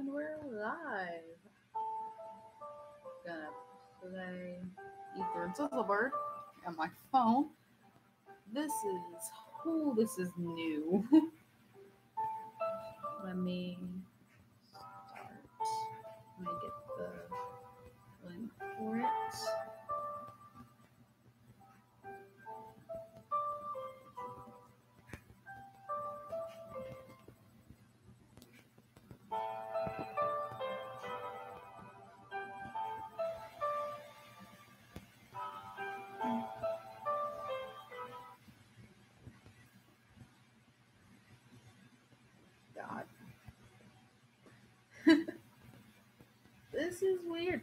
And we're live. Gonna play Ether and Sizzlebird on my phone. This is new. Let me start. Let me get the link for it. God. This is weird.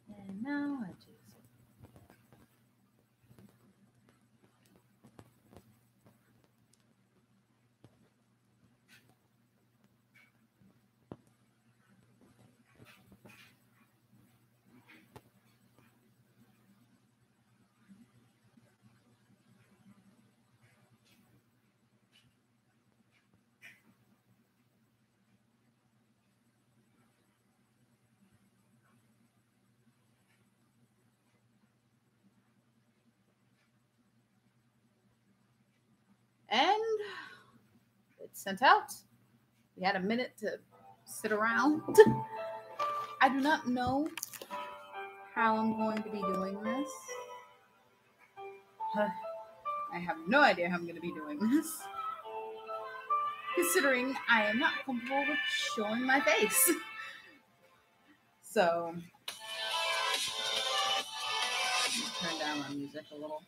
And now I just and it's sent out. We had a minute to sit around. I do not know how I'm going to be doing this. I have no idea how I'm going to be doing this, considering I am not comfortable with showing my face. So, turn down my music a little.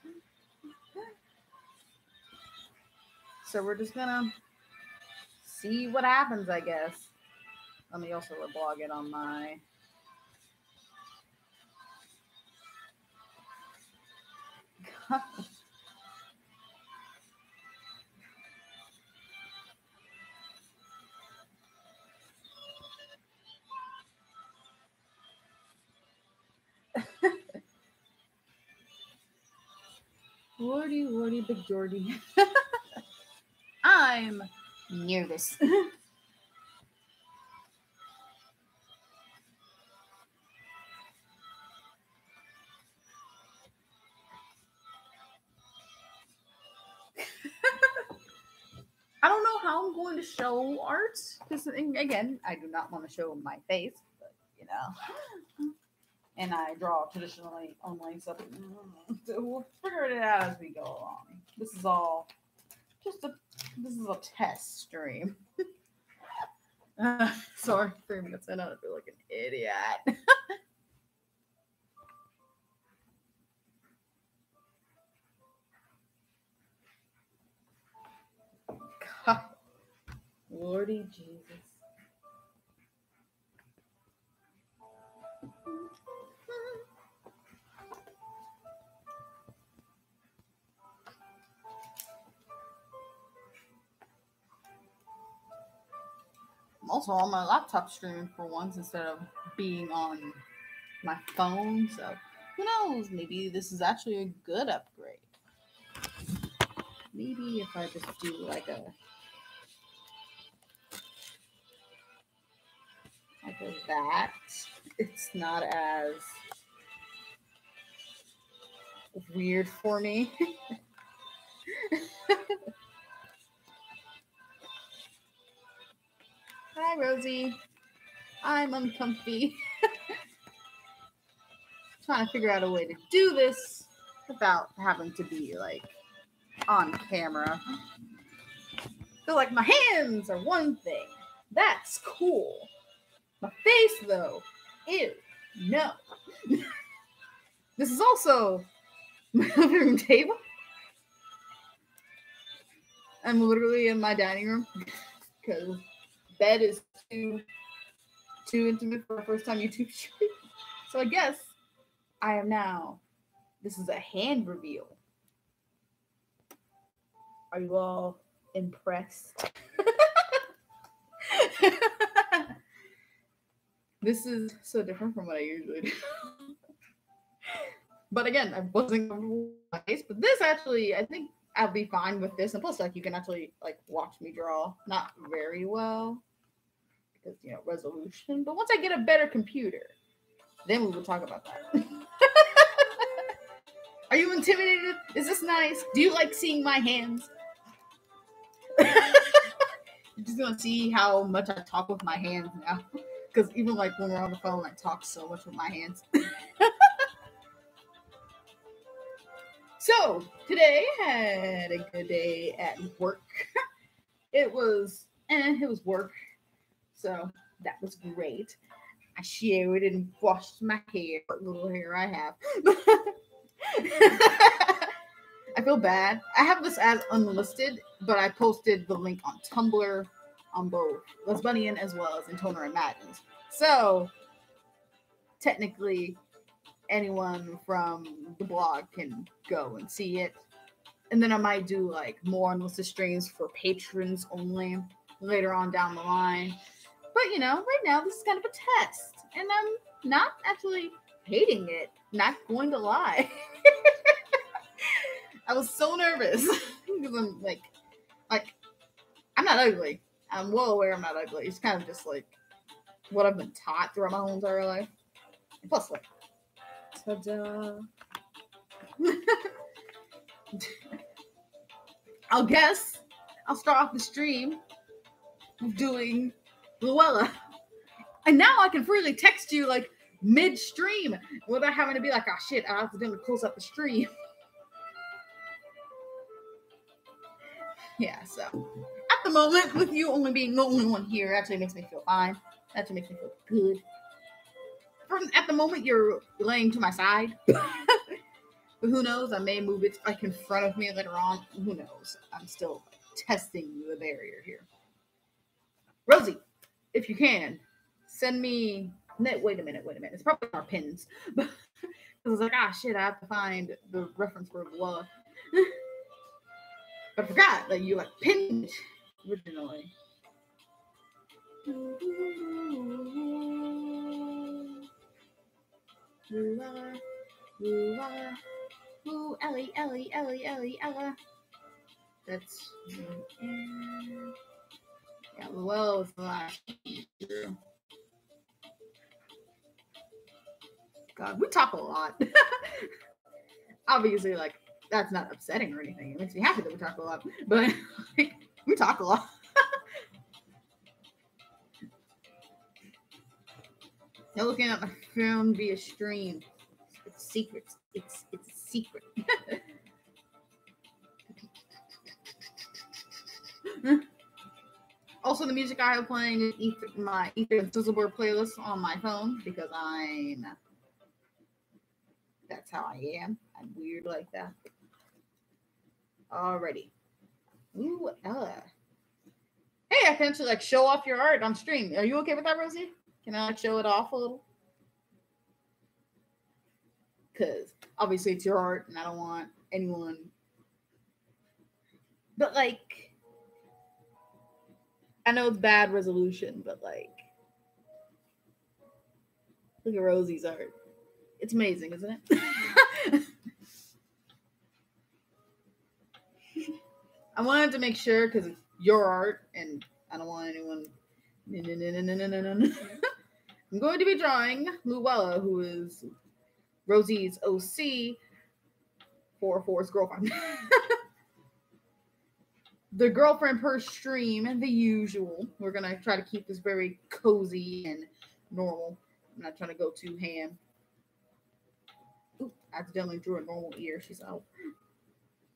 So we're just gonna see what happens, I guess. Let me also blog it on my Lordy, big Jordy. I'm nervous. I don't know how I'm going to show art, because again, I do not want to show my face, but you know. And I draw traditionally only, so we'll figure it out as we go along. This is a test stream. Sorry, 3 minutes in, I feel like an idiot. God. Lordy Jesus. I'm also on my laptop streaming for once instead of being on my phone, so who knows? Maybe this is actually a good upgrade. Maybe if I just do like that, it's not as weird for me. Hi, Rosie. I'm uncomfy. Trying to figure out a way to do this without having to be like on camera. Feel like my hands are one thing. That's cool. My face, though, ew, no. This is also my living room table. I'm literally in my dining room because bed is too intimate for a first time YouTube stream. So I guess I am now. This is a hand reveal. Are you all impressed? This is so different from what I usually do. But again, I wasn't comfortable with my face. But this actually, I think I'll be fine with this. And plus, like, you can actually like watch me draw. Not very well because resolution. But once I get a better computer, then we will talk about that. Are you intimidated? Is this nice? Do you like seeing my hands? You're just gonna see how much I talk with my hands now. Because even like when we're on the phone, I talk so much with my hands. So today I had a good day at work. It was work, so that was great. I showered and washed my hair, what little hair I have. I feel bad. I have this as unlisted, but I posted the link on Tumblr on both Lesbunian as well as in Toner Imagines. So technically, anyone from the blog can go and see it. And then I might do like more unlisted streams for patrons only later on down the line. But right now this is kind of a test, and I'm not actually hating it. Not going to lie. I was so nervous because I'm like I'm not ugly. I'm well aware I'm not ugly. It's kind of just like what I've been taught throughout my whole entire life. And plus, like, ta-da. I'll start off the stream doing Luella. And now I can freely text you like mid-stream without having to be like, oh shit, I accidentally close up the stream. Yeah, so at the moment, with you only being the only one here, actually makes me feel fine. Actually makes me feel good. At the moment, you're laying to my side. But who knows? I may move it like in front of me later on. Who knows? I'm still testing the barrier here. Rosie, if you can, send me... Wait a minute. It's probably our pins. But I was like, shit, I have to find the reference for Luella. But I forgot that you like pinned it originally. Ooh, Ellie, Ella. That's yeah. Luella was the last. God, we talk a lot. Obviously, like, that's not upsetting or anything. It makes me happy that we talk a lot, but like, we talk a lot. You're looking at my phone via stream. It's secret. It's a secret. Also, the music I have playing is my Ether and Sizzleboard playlist on my phone because that's how I am. I'm weird like that. Alrighty. Ooh, Ella. Hey, I can actually like show off your art on stream. Are you okay with that, Rosie? Can I like show it off a little? Because obviously it's your art and I don't want anyone. But like, I know it's bad resolution, but like, look at Rosie's art. It's amazing, isn't it? I wanted to make sure because it's your art and I don't want anyone. No. I'm going to be drawing Luella, who is Rosie's OC, 4-4's girlfriend. The girlfriend per stream, and the usual. We're going to try to keep this very cozy and normal. I'm not trying to go too ham. Oop, I accidentally drew a normal ear. She's out.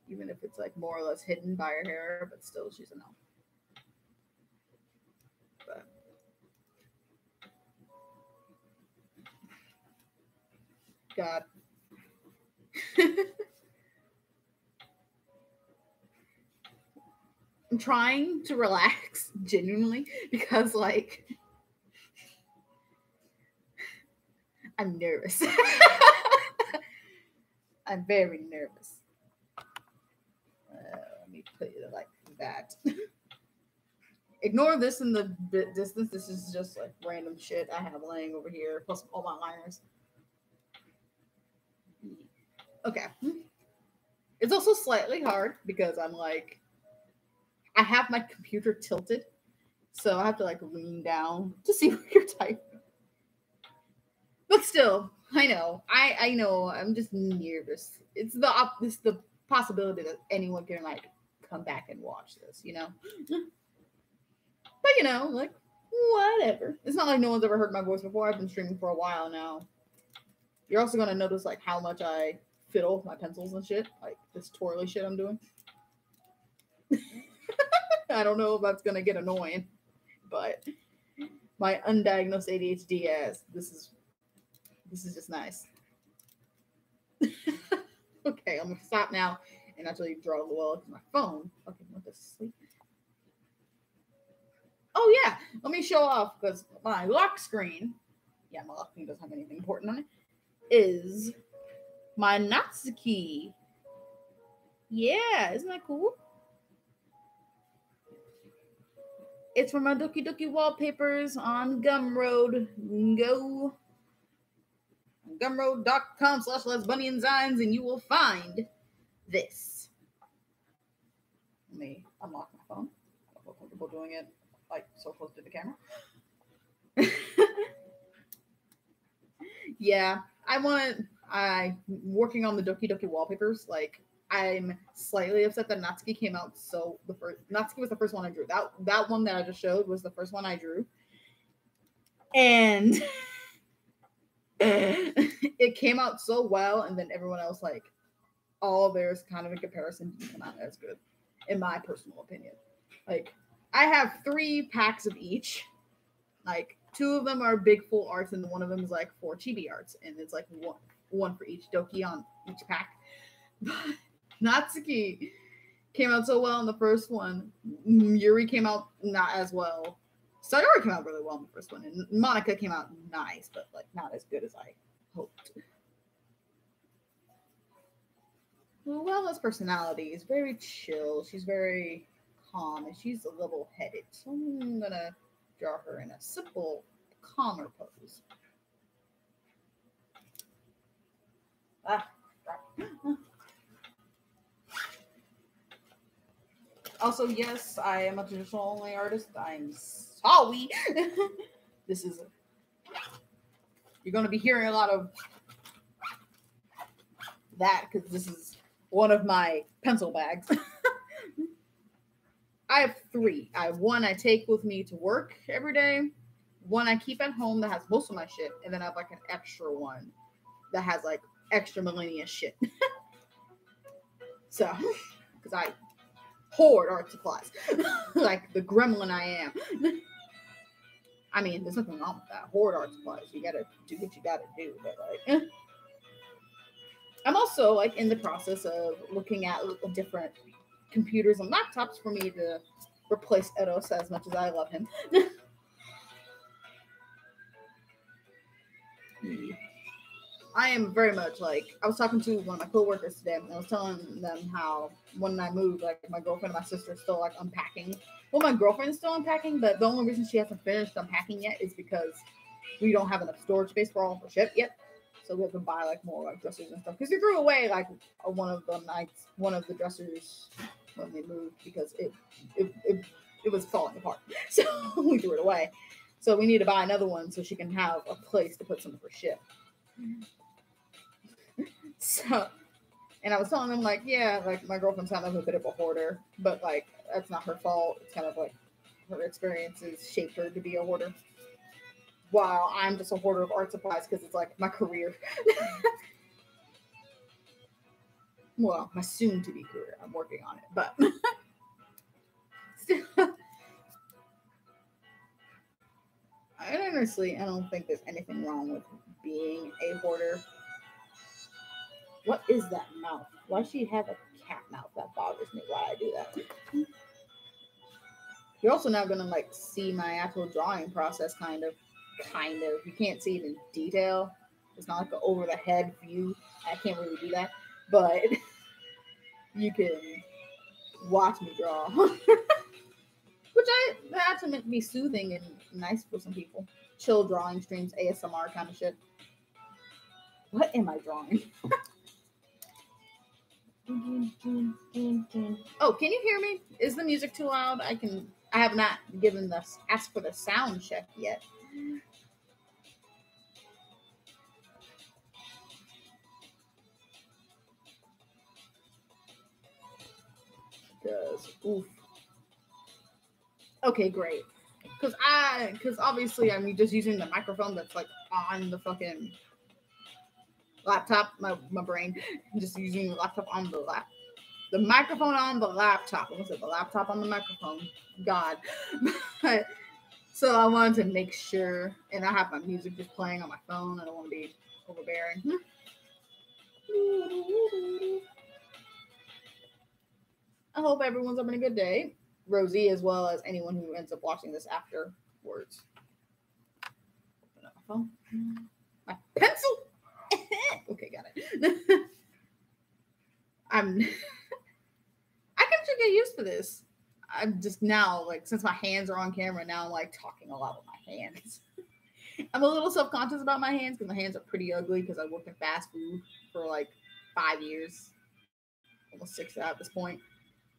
Even if it's like more or less hidden by her hair, but still she's an elf. But God. I'm trying to relax genuinely because like I'm nervous. I'm very nervous. Let me put it like that. Ignore this in the distance. This is just like random shit I have laying over here, plus all my liners. Okay. It's also slightly hard because I'm like, I have my computer tilted, so I have to like lean down to see what you're typing. But still, I know, I know, I'm just nervous. It's the possibility that anyone can like come back and watch this, you know. But you know, like whatever. It's not like no one's ever heard my voice before. I've been streaming for a while now. You're also gonna notice like how much I fiddle with my pencils and shit, like this twirly shit I'm doing. I don't know if that's gonna get annoying, but my undiagnosed ADHD as this is just nice. Okay, I'm gonna stop now and actually draw the well with my phone. Okay, I'm going to sleep. Oh yeah, let me show off because my lock screen, yeah, my lock screen doesn't have anything important on it, is my Natsuki. Yeah, isn't that cool? It's from my Doki Doki wallpapers on Gumroad. Go gumroad.com/lesbunnyandsigns and you will find this. Let me unlock my phone. I feel comfortable doing it like so close to the camera. Yeah, I'm working on the Doki Doki wallpapers. Like, I'm slightly upset that Natsuki came out. So Natsuki was the first one I drew. That one that I just showed was the first one I drew, and it came out so well. And then everyone else, like, all of theirs kind of in comparison didn't come out as good, in my personal opinion. Like, I have 3 packs of each. Like, 2 of them are big full arts, and one of them is like 4 chibi arts, and it's like one for each Doki on each pack. But Natsuki came out so well in the first one. Yuri came out not as well. Sayori came out really well in the first one, and Monica came out nice, but like not as good as I hoped. Luella's personality is very chill. She's very calm, and she's a level-headed. So I'm gonna draw her in a simple, calmer pose. Also, yes, I am a traditional only artist. I'm sorry. This is you're going to be hearing a lot of that because this is one of my pencil bags. I have 3. I have one I take with me to work every day, one I keep at home that has most of my shit, and then I have like an extra one that has like extra millennia shit. So, because I hoard art supplies like the gremlin I am. I mean, there's nothing wrong with that. Hoard art supplies. You gotta do what you gotta do. But like, I'm also like in the process of looking at different computers and laptops for me to replace Eros as much as I love him. I am very much like, I was talking to one of my coworkers today, and I was telling them how when I moved, like my girlfriend and my sister are still like unpacking. Well, my girlfriend's still unpacking, but the only reason she hasn't finished unpacking yet is because we don't have enough storage space for all of her shit yet. So we have to buy like more like dressers and stuff. Because we threw away like one of the dressers when we moved because it was falling apart. So we threw it away. So we need to buy another one so she can have a place to put some of her shit. So, and I was telling them like, yeah, like my girlfriend's kind of a bit of a hoarder, but like that's not her fault. It's kind of like her experiences shaped her to be a hoarder. While I'm just a hoarder of art supplies because it's like my career. Well, my soon-to-be career. I'm working on it, but still. Honestly, I don't think there's anything wrong with being a hoarder. What is that mouth? Why does she have a cat mouth? That bothers me. Why I do that. You're also now gonna like see my actual drawing process, kind of. You can't see it in detail. It's not like an over the head view. I can't really do that, but you can watch me draw. Which that's meant to be soothing and nice for some people. Chill drawing streams, ASMR kind of shit. What am I drawing? Oh, can you hear me? Is the music too loud? I have not asked for the sound check yet. Oof. Okay, great. Because obviously I'm just using the microphone that's like on the fucking laptop. My brain, I'm just using the laptop on the microphone on the laptop. I almost said the laptop on the microphone. God. So I wanted to make sure, and I have my music just playing on my phone. I don't want to be overbearing. I hope everyone's having a good day. Rosie, as well as anyone who ends up watching this afterwards. Open up my phone. My pencil. Okay, got it. I can get used to this. I'm just now, like, since my hands are on camera, now I'm like talking a lot with my hands. I'm a little self-conscious about my hands because my hands are pretty ugly because I worked in fast food for like 5 years, almost 6 at this point.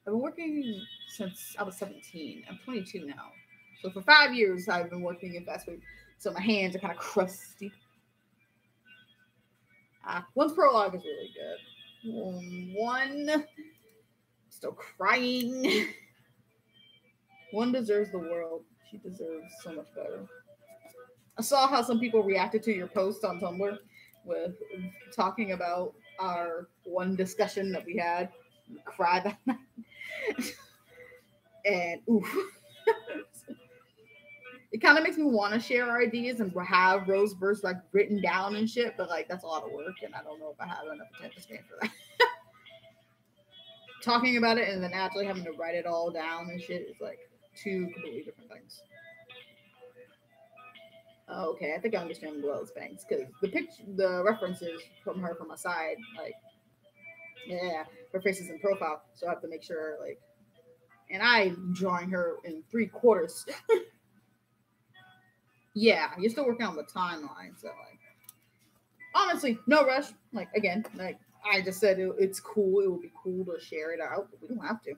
I've been working since I was 17. I'm 22 now. So for 5 years, I've been working in fast food. So my hands are kind of crusty. One's prologue is really good. One, still crying. One deserves the world. She deserves so much better. I saw how some people reacted to your post on Tumblr with talking about our one discussion that we had. We cried that night. And oof. It kind of makes me want to share our ideas and have Roseverse like written down and shit, but like that's a lot of work, and I don't know if I have enough attention span for that. Talking about it and then actually having to write it all down and shit is like two completely different things. Okay, I think I understand Wells Banks because the references from her from my side, like, yeah, her face is in profile, so I have to make sure, like, and I'm drawing her in 3/4. Yeah, you're still working on the timeline, so like, honestly, no rush. Like again, like I just said, it's cool. It would be cool to share it out, but we don't have to.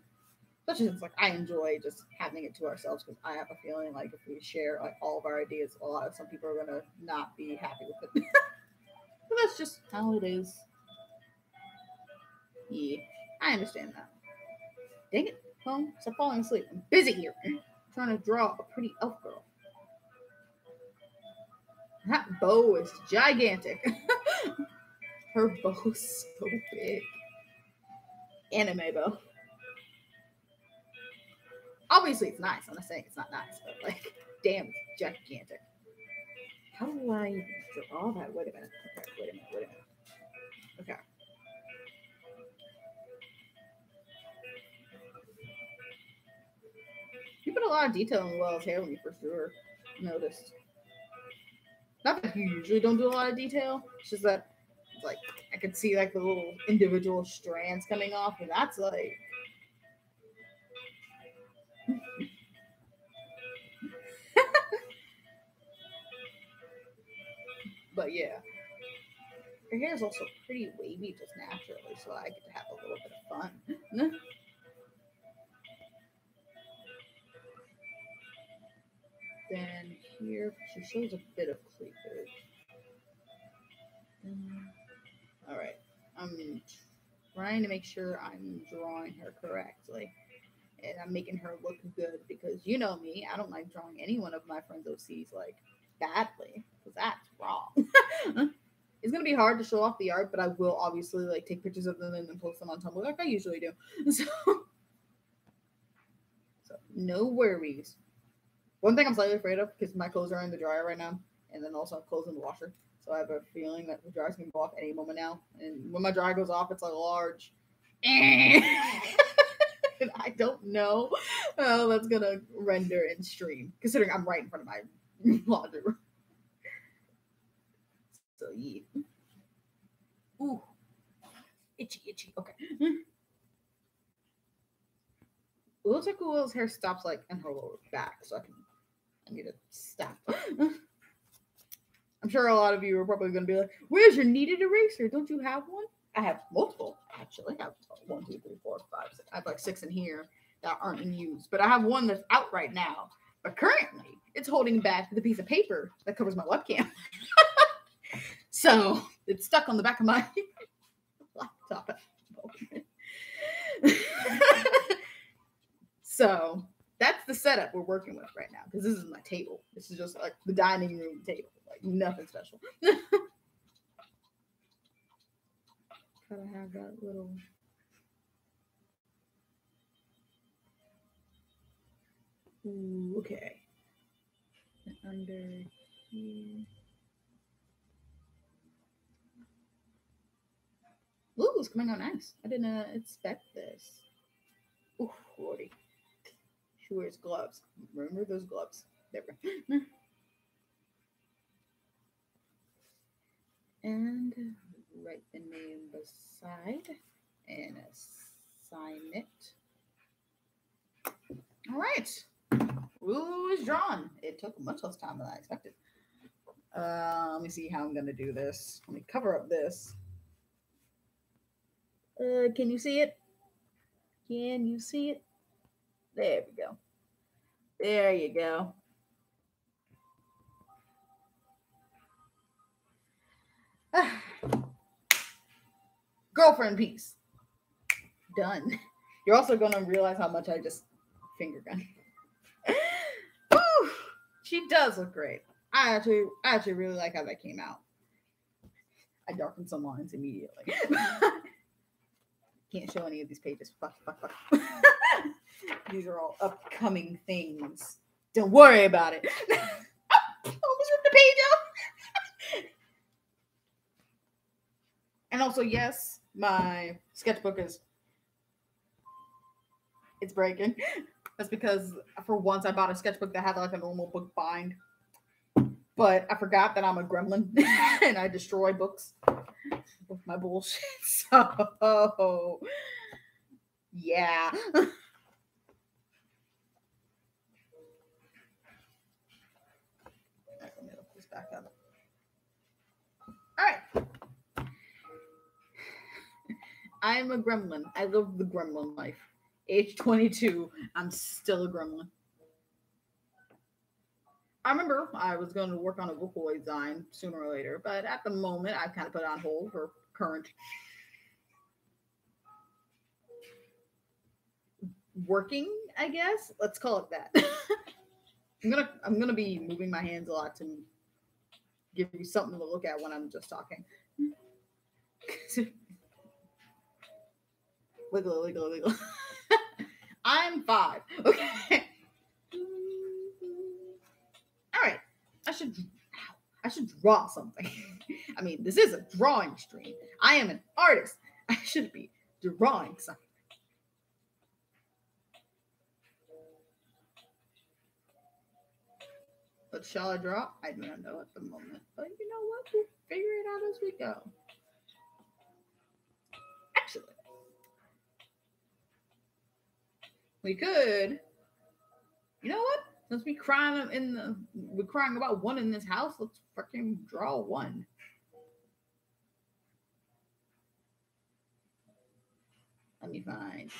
Especially since like I enjoy just having it to ourselves because I have a feeling like if we share like all of our ideas, some people are gonna not be happy with it. But that's just how it is. Yeah, I understand that. Dang it, phone, stop falling asleep. I'm busy here. I'm trying to draw a pretty elf girl. That bow is gigantic. Her bow's so big. Anime bow. Obviously, it's nice. I'm not saying it's not nice, but like, damn, it's gigantic. How do I draw that? Wait a minute. Okay, wait a minute. Okay. You put a lot of detail in Will's hair when you first drew her. Noticed. Not that you usually don't do a lot of detail. It's just that, like, I could see like the little individual strands coming off, and that's like. But yeah, her hair is also pretty wavy just naturally, so I get to have a little bit of fun. Then here she shows a bit of cleavage. All right, I'm trying to make sure I'm drawing her correctly. And I'm making her look good because you know me, I don't like drawing any one of my friends' OCs like badly because that's wrong. It's gonna be hard to show off the art, but I will obviously like take pictures of them and then post them on Tumblr like I usually do. So no worries. One thing I'm slightly afraid of because my clothes are in the dryer right now, and then also clothes in the washer. So I have a feeling that the dryer's gonna go off any moment now. And when my dryer goes off, it's like a large. And I don't know how that's gonna render and stream, considering I'm right in front of my laundry room. So yeah. Ooh. Itchy. Okay. It looks like Will's hair stops like in her lower back, so I need to stop. I'm sure a lot of you are probably gonna be like, "Where's your kneaded eraser? Don't you have one?" I have multiple, actually have 1, 2, 3, 4, 5, 6. I have like 6 in here that aren't in use, but I have one that's out right now. But currently, it's holding back the piece of paper that covers my webcam. So it's stuck on the back of my laptop. So that's the setup we're working with right now, because this is my table. This is just like the dining room table, like nothing special. Gotta have that little. Ooh, okay. And under here. Ooh, it's coming out nice. I didn't expect this. Ooh, lordy. She wears gloves. Remember those gloves. There we go. And write the name beside and assign it. All right. Ooh, is drawn. It took much less time than I expected. Let me see how I'm gonna do this. Let me cover up this. Can you see it? Can you see it? There we go. There you go. Girlfriend piece. Done. You're also gonna realize how much I just finger gun. Woo! She does look great. I actually really like how that came out. I darkened some lines immediately. Can't show any of these pages. Fuck. These are all upcoming things. Don't worry about it. Almost ripped the page out. And also, yes, my sketchbook it's breaking. That's because for once I bought a sketchbook that had like a normal book bind. But I forgot that I'm a gremlin and I destroy books with my bullshit. So, yeah. Let me look this back up. All right. I'm a gremlin. I live the gremlin life. Age 22, I'm still a gremlin. I remember I was going to work on a Vocaloid design sooner or later, but at the moment, I've kind of put it on hold for current working, I guess. Let's call it that. I'm gonna be moving my hands a lot to give you something to look at when I'm just talking. Wiggle. I'm 5. Okay. All right. I should draw something. I mean, this is a drawing stream. I am an artist. I should be drawing something. What shall I draw? I do not know at the moment. But you know what? We'll figure it out as we go. Actually, we could. You know what? Since we're crying about one in this house, let's fucking draw one. Let me find.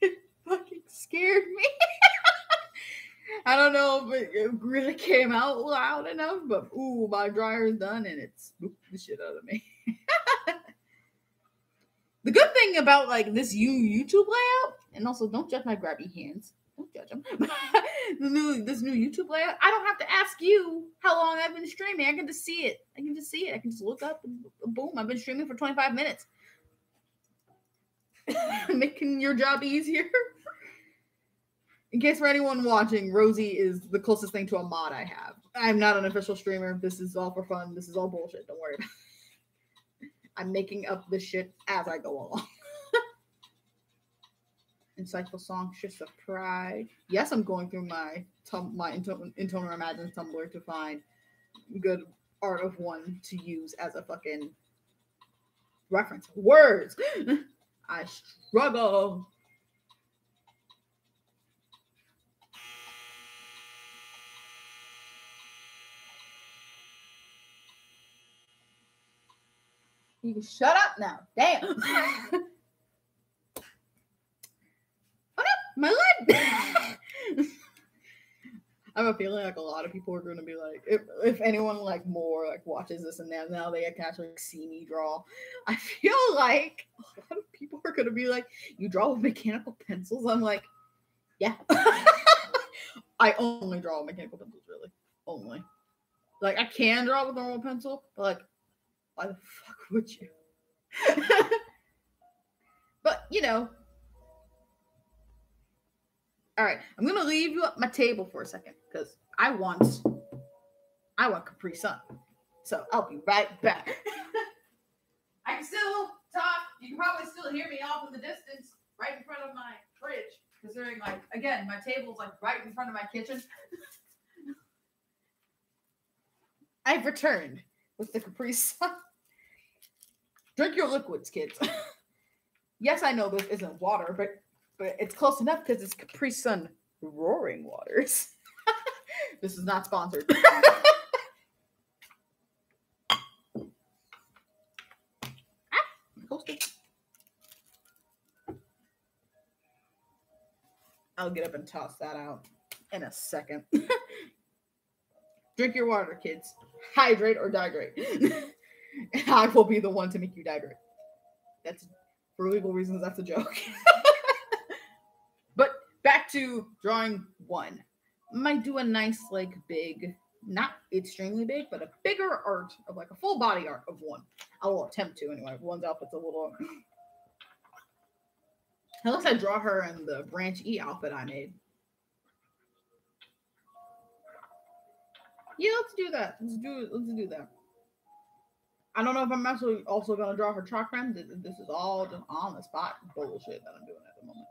It fucking scared me. I don't know if it really came out loud enough, but ooh, my dryer's done and it spooked the shit out of me. The good thing about like this YouTube layout, and also don't judge my grabby hands. Don't judge them. This new YouTube layout, I don't have to ask you how long I've been streaming. I can just see it. I can just look up and boom, I've been streaming for 25 minutes. Making your job easier. In case for anyone watching, Rosie is the closest thing to a mod I have. I'm not an official streamer. This is all for fun. This is all bullshit. Don't worry about it. I'm making up this shit as I go along. Insightful song, Shifts of Pride. Yes, I'm going through my Intoner Imagine Tumblr to find good art of one to use as a fucking reference. Words! I struggle. You can shut up now. Damn. Oh no, my leg. I have a feeling like a lot of people are going to be like, if anyone like more like watches this and now they can actually see me draw. I feel like a lot of people are going to be like, you draw with mechanical pencils? I'm like, yeah. I only draw with mechanical pencils, really. Only. Like, I can draw with normal pencil, but like, why the fuck would you? But, you know. All right, I'm going to leave you at my table for a second because I want Capri Sun. So I'll be right back. I can still talk. You can probably still hear me off in the distance, right in front of my fridge. Considering, like, again, my table's like right in front of my kitchen. I've returned with the Capri Sun. Drink your liquids, kids. Yes, I know this isn't water, but it's close enough because it's Capri Sun Roaring Waters. This is not sponsored. I'll get up and toss that out in a second. Drink your water, kids. Hydrate or dihydrate. I will be the one to make you dihydrate. That's, for legal reasons, that's a joke. But back to drawing one. I might do a nice, like, big, not extremely big, but a bigger art of, like, a full body art of one. I will attempt to, anyway. One's outfit's a little... Unless I draw her in the Branch E outfit I made. Yeah, let's do that. Let's do that. I don't know if I'm actually also going to draw her chalk friend. This is all just on the spot bullshit that I'm doing at the moment.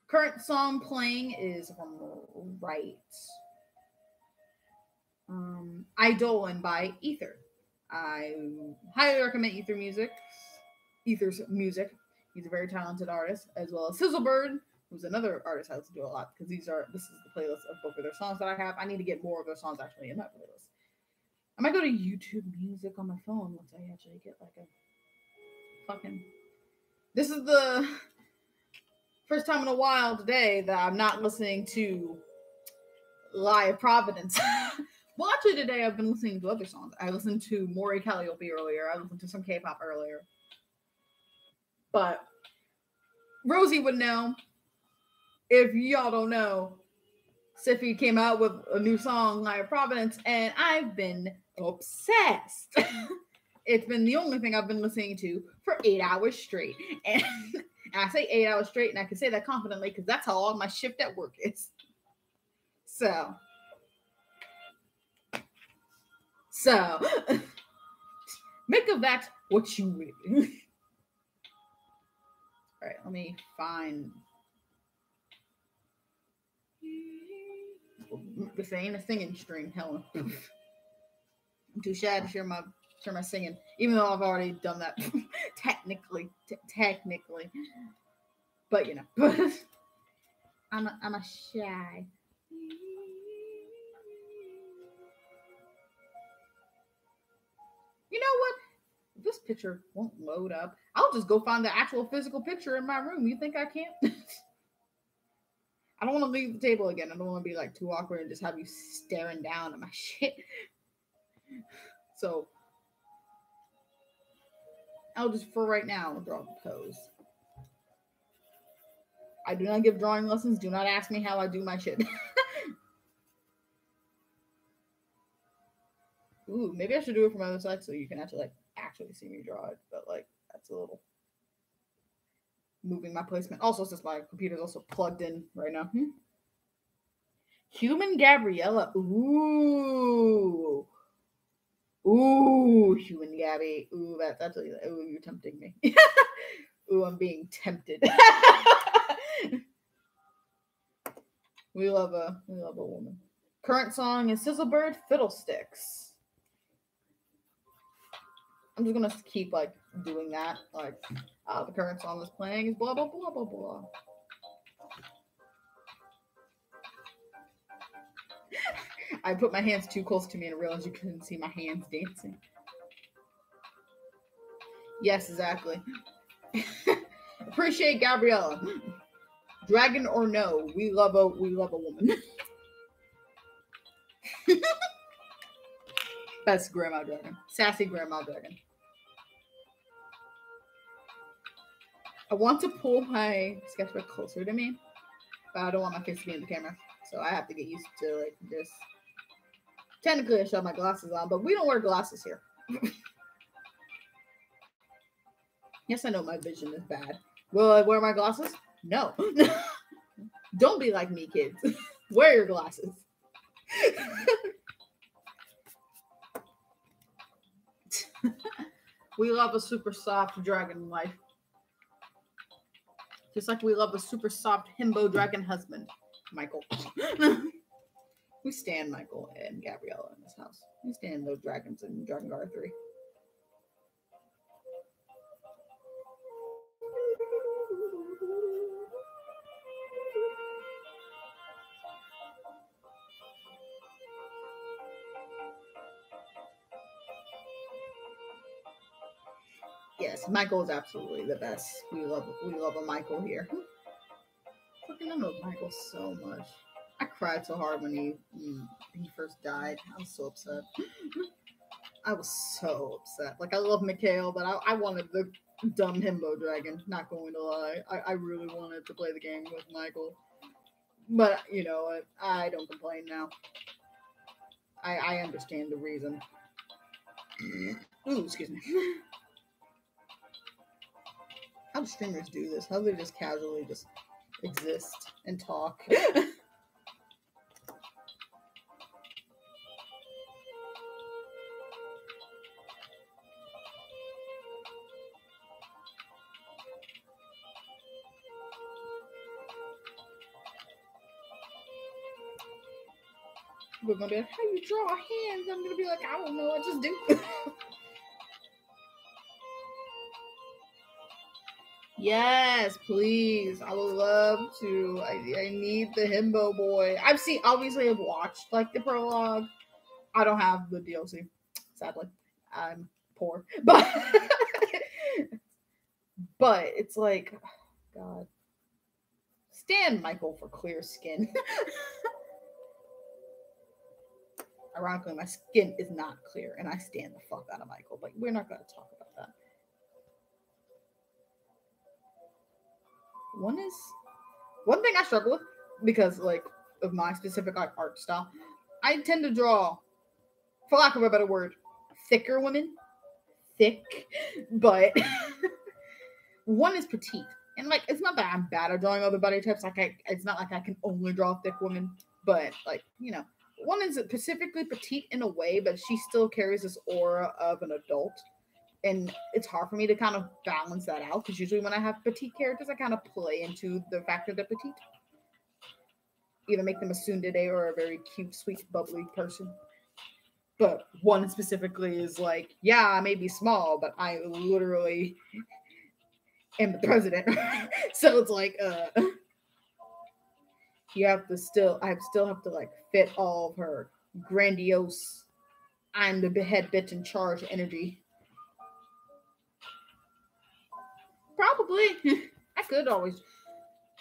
Current song playing is from Right. Eidolon by Ether. I highly recommend Ether's music. He's a very talented artist, as well as Sizzlebird, who's another artist I listen to a lot, because this is the playlist of both of their songs that I have. I need to get more of their songs actually in my playlist. I might go to YouTube Music on my phone once I actually get like a fucking... This is the first time in a while today that I'm not listening to Lie of Providence. Well, actually today I've been listening to other songs. I listened to Mori Calliope earlier. I listened to some K-pop earlier. But Rosie would know. If y'all don't know, Siffy came out with a new song, Lie of Providence, and I've been obsessed. It's been the only thing I've been listening to for 8 hours straight. And I say 8 hours straight, and I can say that confidently because that's how long my shift at work is. So, make of that what you will. All right, let me find... This ain't a singing string, Helen. I'm too shy to share my singing, even though I've already done that technically. But you know, I'm a shy. You know what? This picture won't load up. I'll just go find the actual physical picture in my room. You think I can't? I don't want to leave the table again. I don't want to be like too awkward and just have you staring down at my shit. So I'll just, for right now, draw the pose. I do not give drawing lessons. Do not ask me how I do my shit. Ooh, maybe I should do it from the other side so you can actually see me draw it. But like, that's a little moving my placement. Also, since my computer's also plugged in right now. Human Gabriella. Ooh, Human Gabby. Ooh, that's actually... Ooh, you're tempting me. Ooh, I'm being tempted. We love a woman. Current song is Sizzlebird, Fiddlesticks. I'm just gonna keep like doing that. Like, the current song is playing is blah blah blah blah blah. I put my hands too close to me and realized you couldn't see my hands dancing. Yes, exactly. Appreciate Gabriella. Dragon or no, we love a woman. Best Grandma Dragon. Sassy Grandma Dragon. I want to pull my sketchbook closer to me, but I don't want my face to be in the camera. So I have to get used to like this. Technically I should have my glasses on, but we don't wear glasses here. Yes, I know my vision is bad. Will I wear my glasses? No. Don't be like me, kids. Wear your glasses. We love a super soft dragon wife. Just like we love a super soft himbo dragon husband, Michael. We stand Michael and Gabriella in this house. We stand those dragons in Drakengard 3. Yes, Michael is absolutely the best. We love a Michael here. Fucking I love Michael so much. I cried so hard when he first died. I was so upset. I was so upset. Like I love Mikhail, but I wanted the dumb himbo dragon. Not going to lie, I really wanted to play the game with Michael. But you know what? I don't complain now. I understand the reason. Ooh, excuse me. How do streamers do this? How do they just casually just exist and talk? We're gonna be like, how you draw hands? I'm gonna be like, I don't know, I just do. Yes, please. I would love to. I need the himbo boy. Obviously I've watched like the prologue. I don't have the DLC, sadly. I'm poor. But it's like, God. Stand Michael for clear skin. Ironically, my skin is not clear, and I stand the fuck out of Michael, but we're not going to talk about that. One thing I struggle with, because, like, of my specific like, art style, I tend to draw, for lack of a better word, thicker women. Thick, but one is petite. And, like, it's not that I'm bad at drawing other body types. Like, it's not like I can only draw thick women, but, like, you know, one is specifically petite in a way, but she still carries this aura of an adult. And it's hard for me to kind of balance that out, because usually when I have petite characters, I kind of play into the fact that they're petite. Either make them a tsundere or a very cute, sweet, bubbly person. But one specifically is like, yeah, I may be small, but I literally am the president. So it's like, I still have to like fit all of her grandiose, I'm the head bitch in charge energy. Probably. I could always.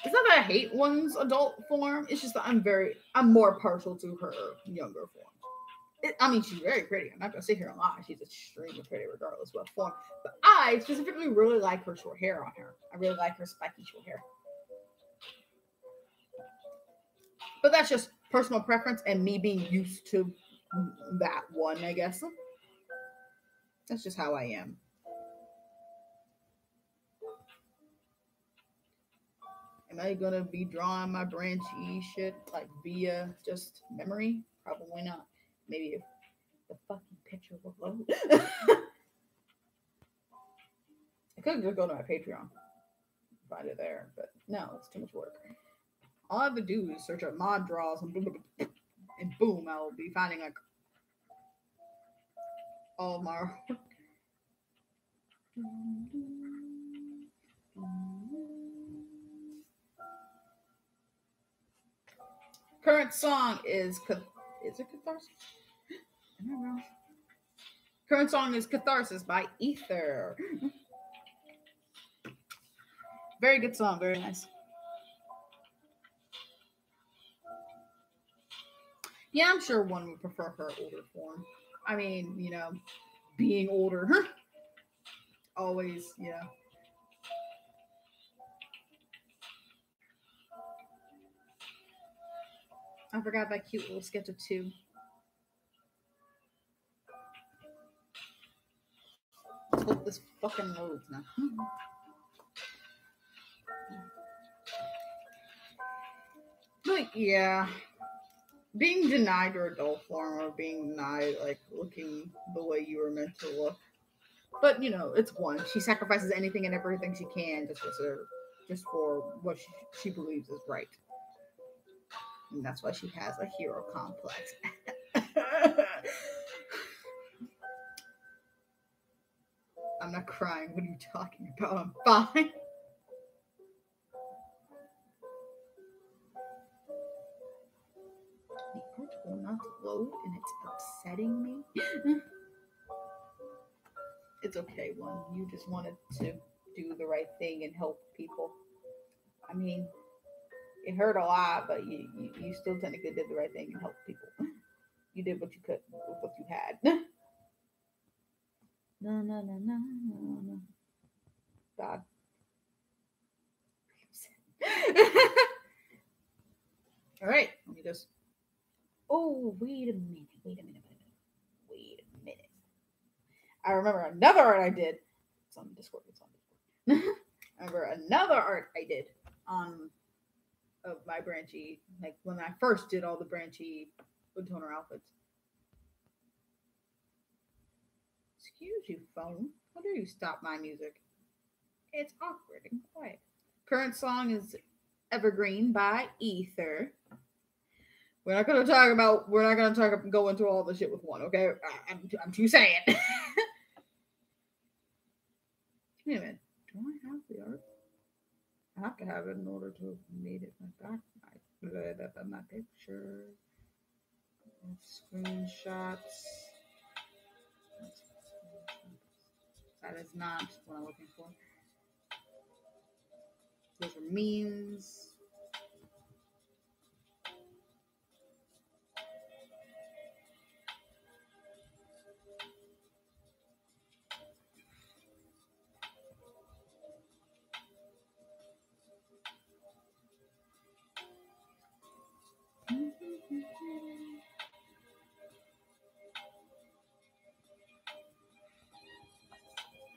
It's not that I hate one's adult form. It's just that I'm more partial to her younger form. She's very pretty. I'm not gonna sit here and lie. She's extremely pretty, regardless of what form. But I specifically really like her short hair on her. I really like her spiky short hair. But that's just personal preference and me being used to that one, I guess. That's just how I am. Am I gonna be drawing my branch E shit like via just memory? Probably not. Maybe if the fucking picture will load. I could just go to my Patreon, find it there, but no, it's too much work. All I have to do is search up mod draws and boom, I'll be finding like all of my. Current song is Is it Catharsis? Am I wrong? Current song is Catharsis by Ether. Very good song. Very nice. Yeah, I'm sure one would prefer her older form. I mean, you know, being older. Always, you know. I forgot that cute little sketch of 2. Let's hope this fucking loads now. But yeah, being denied your adult form or being denied like looking the way you were meant to look. But you know, it's one. She sacrifices anything and everything she can just for what she believes is right. And that's why she has a hero complex. I'm not crying. What are you talking about? I'm fine. The art will not load and it's upsetting me. It's okay, one. You just wanted to do the right thing and help people. I mean, it hurt a lot, but you still technically did the right thing and helped people. You did what you could with what you had. No. God. All right, let me just. Oh, wait a minute. I remember another art I did. It's on Discord. I remember another art I did on of my Branchy, like when I first did all the Branchy wood toner outfits. Excuse you, phone. How dare you stop my music? It's awkward and quiet. Current song is Evergreen by Ether. We're not gonna go into all the shit with one, okay? I'm too saying. Wait a minute. Do I have the art? I have to have it in order to have made it my picture. Screenshots. That is not what I'm looking for. Those are memes.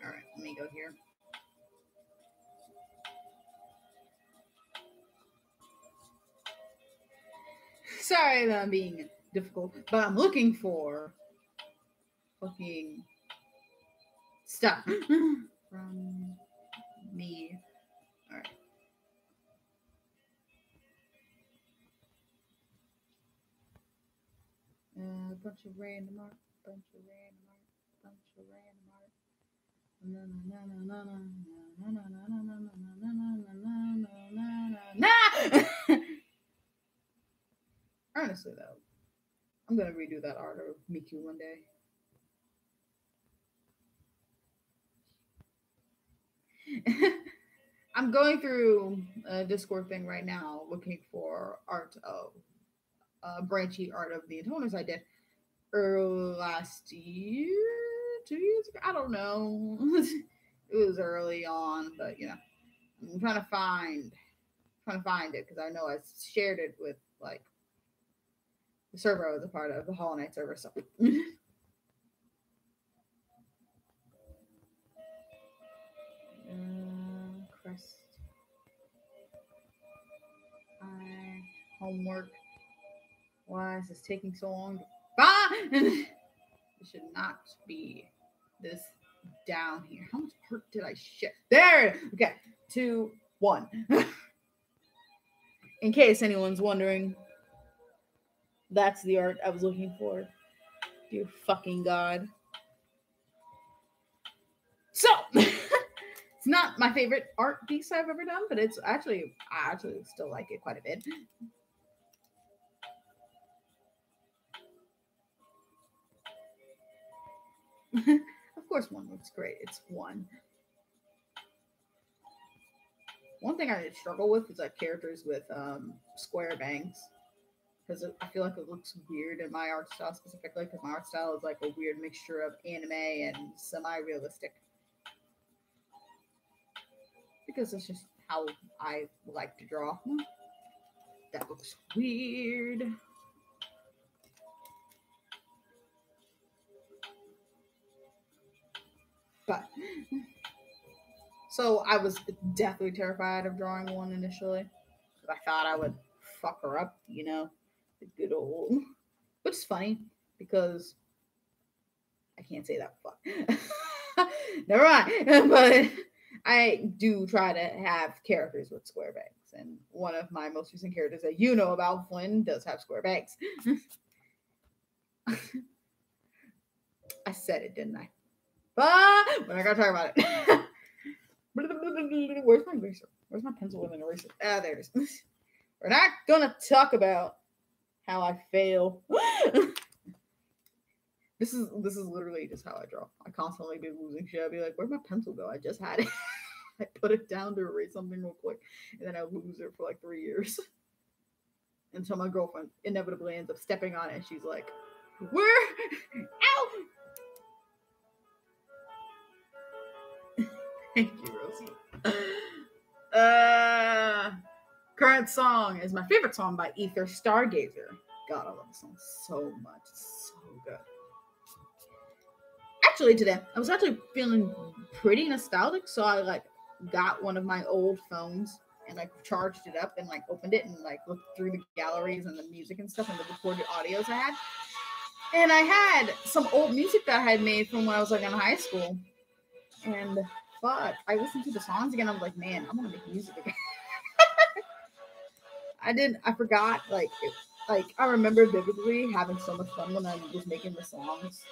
All right, let me go here. Sorry that I'm being difficult, but I'm looking for fucking stuff from me. All right. Bunch of random art. Honestly, though, I'm gonna redo that art of Miku one day. I'm going through a Discord thing right now, looking for art of Branchy art of the Intoners I did early last year, 2 years ago. I don't know. It was early on, but you know, I'm trying to find it because I know I shared it with like the server I was a part of, the Hollow Knight server. So. Crest. Homework. Why is this taking so long? It should not be this down here. How much art did I share? There. Okay. 2, 1. In case anyone's wondering, that's the art I was looking for. Dear fucking God. So, it's not my favorite art piece I've ever done, but I actually still like it quite a bit. Of course, one looks great. It's one. One thing I struggle with is like characters with square bangs because I feel like it looks weird in my art style specifically because my art style is like a weird mixture of anime and semi-realistic because it's just how I like to draw. That looks weird. But so I was definitely terrified of drawing one initially because I thought I would fuck her up, the good old. Which is funny because I can't say that fuck. Never mind. But I do try to have characters with square bangs. And one of my most recent characters that you know about, Flynn, does have square bangs. I said it, didn't I? But we're not gonna talk about it. Where's my eraser? Where's my pencil with an eraser? Ah, there it is. We're not gonna talk about how I fail. This is literally just how I draw. I constantly be losing shit. I'd be like, where'd my pencil go? I just had it. I put it down to erase something real quick, and then I lose it for like 3 years. Until my girlfriend inevitably ends up stepping on it, and she's like, where? Ow! Thank you, Rosie. Current song is my favorite song by Ether, Stargazer. God, I love this song so much. It's so good. Actually, today I was actually feeling pretty nostalgic, so I like got one of my old phones and like charged it up and like opened it and like looked through the galleries and the music and stuff and the recorded audios I had. And I had some old music that I had made from when I was like in high school. And fuck, I listened to the songs again. I was like, man, I want to make music again. I forgot. Like I remember vividly having so much fun when I was making the songs.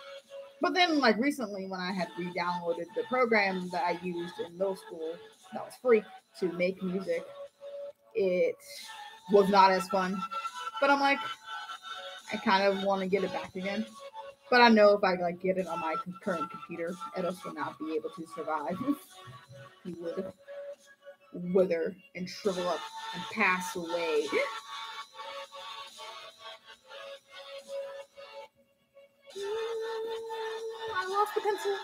But then, like recently, when I had re-downloaded the program that I used in middle school that was free to make music, it was not as fun. But I'm like, I kind of want to get it back again. But I know if I like get it on my current computer, Edos will not be able to survive. He would wither and shrivel up and pass away. I lost the pencil.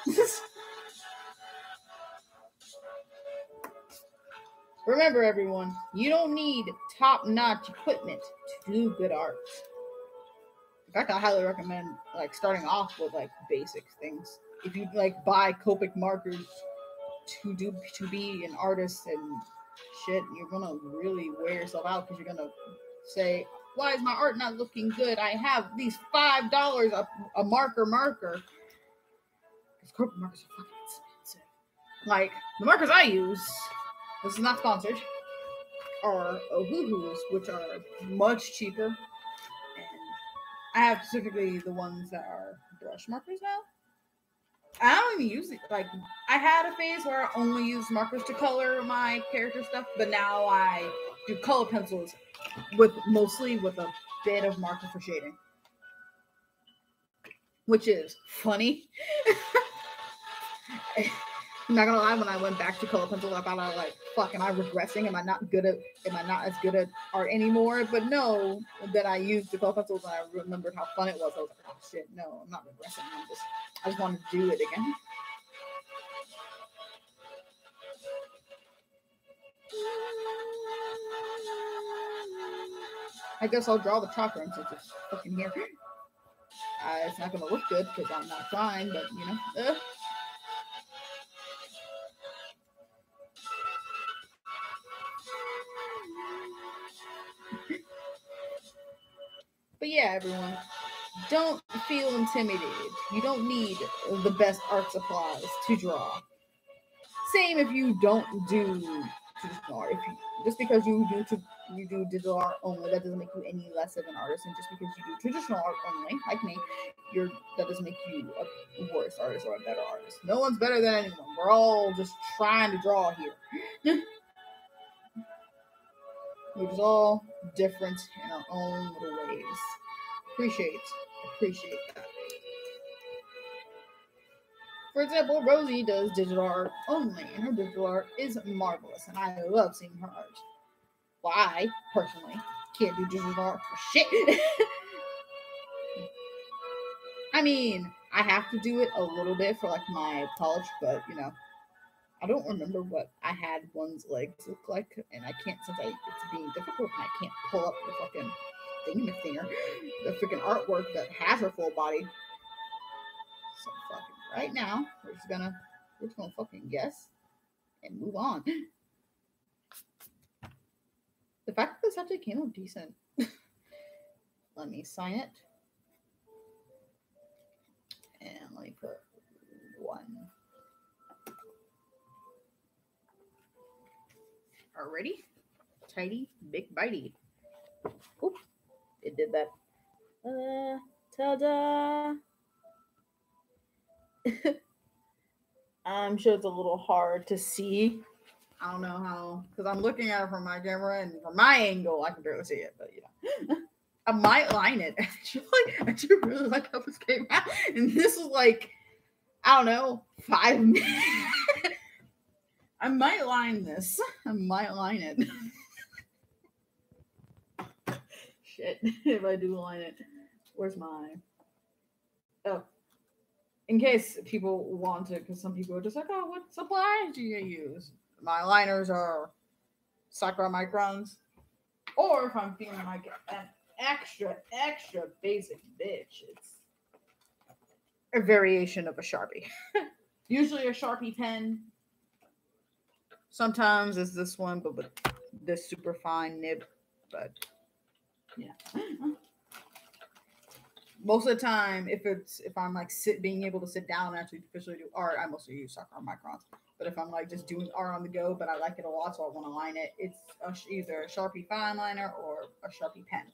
Remember, everyone, you don't need top-notch equipment to do good art. In fact, I highly recommend like starting off with like basic things. If you like buy Copic markers to be an artist and shit, you're gonna really wear yourself out because you're gonna say, "Why is my art not looking good? I have these $5 a marker." Because Copic markers are fucking expensive. Like the markers I use, this is not sponsored, are Ohuhu's, which are much cheaper. And I have specifically the ones that are brush markers now. I don't even use it. Like, I had a phase where I only used markers to color my character stuff, but now I do color pencils mostly with a bit of marker for shading. Which is funny. I'm not gonna lie, when I went back to color pencils, I thought I was like, fuck, am I regressing? Am I not as good at art anymore? But no, that I used the color pencils and I remembered how fun it was. I was like, oh shit, no, I'm not regressing. I just wanted to do it again. I guess I'll draw the chakra since it's fucking here. It's not gonna look good because I'm not trying, but you know. But yeah, everyone, don't feel intimidated. You don't need the best art supplies to draw. Same if you don't do traditional art. Just because you do digital art only, that doesn't make you any less of an artist. And just because you do traditional art only, like me, that doesn't make you a worse artist or a better artist. No one's better than anyone. We're all just trying to draw here. We're just all different in our own little ways. Appreciate that. For example, Rosie does digital art only, and her digital art is marvelous, and I love seeing her art. Well, I, personally, can't do digital art for shit. I mean, I have to do it a little bit for, like, my college, but, you know, I don't remember what I had one's legs look like, and I can't, since it's being difficult, and I can't pull up the fucking thingamafinger, the freaking artwork that has her full body. So fucking right now, we're just gonna fucking guess and move on. The fact that this actually came out decent. Let me sign it. And let me put 1. Already? Tidy, big bitey. Oop, it did that. Ta-da! I'm sure it's a little hard to see. I don't know how, because I'm looking at it from my camera, and from my angle, I can barely see it, but you know. I might line it. I do really like how this came out. And this is like, I don't know, 5 minutes. I might line this. I might line it. Shit, if I do line it. Where's my... Oh. In case people want it, because some people are just like, oh, what supplies do you use? My liners are Sakura Microns. Or if I'm feeling like an extra basic bitch, it's a variation of a Sharpie. Usually a Sharpie pen. Sometimes it's this one, but with this super fine nib. But yeah. Most of the time, if I'm like being able to sit down and actually officially do art, I mostly use Sakura Microns. But if I'm like just doing art on the go, but I like it a lot, so I want to line it, it's either a Sharpie fine liner or a Sharpie pen.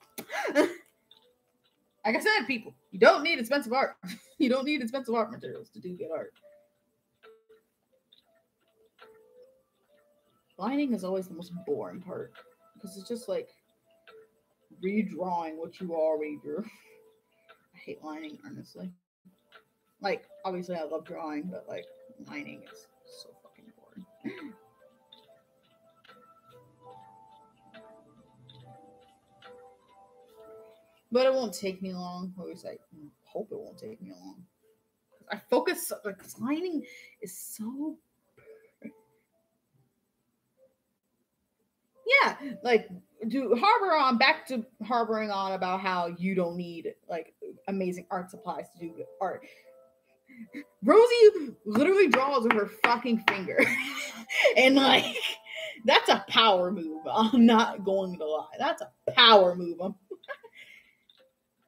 Like I said, people, you don't need expensive art. You don't need expensive art materials to do good art. Lining is always the most boring part because it's just like redrawing what you already drew. I hate lining, honestly. Like, obviously I love drawing, but like lining is so fucking boring. But it won't take me long. I always like hope it won't take me long. I focus, like, lining is so... Yeah, like, back to harboring on about how you don't need, like, amazing art supplies to do good art. Rosie literally draws with her fucking finger. And, like, that's a power move. I'm not going to lie. That's a power move.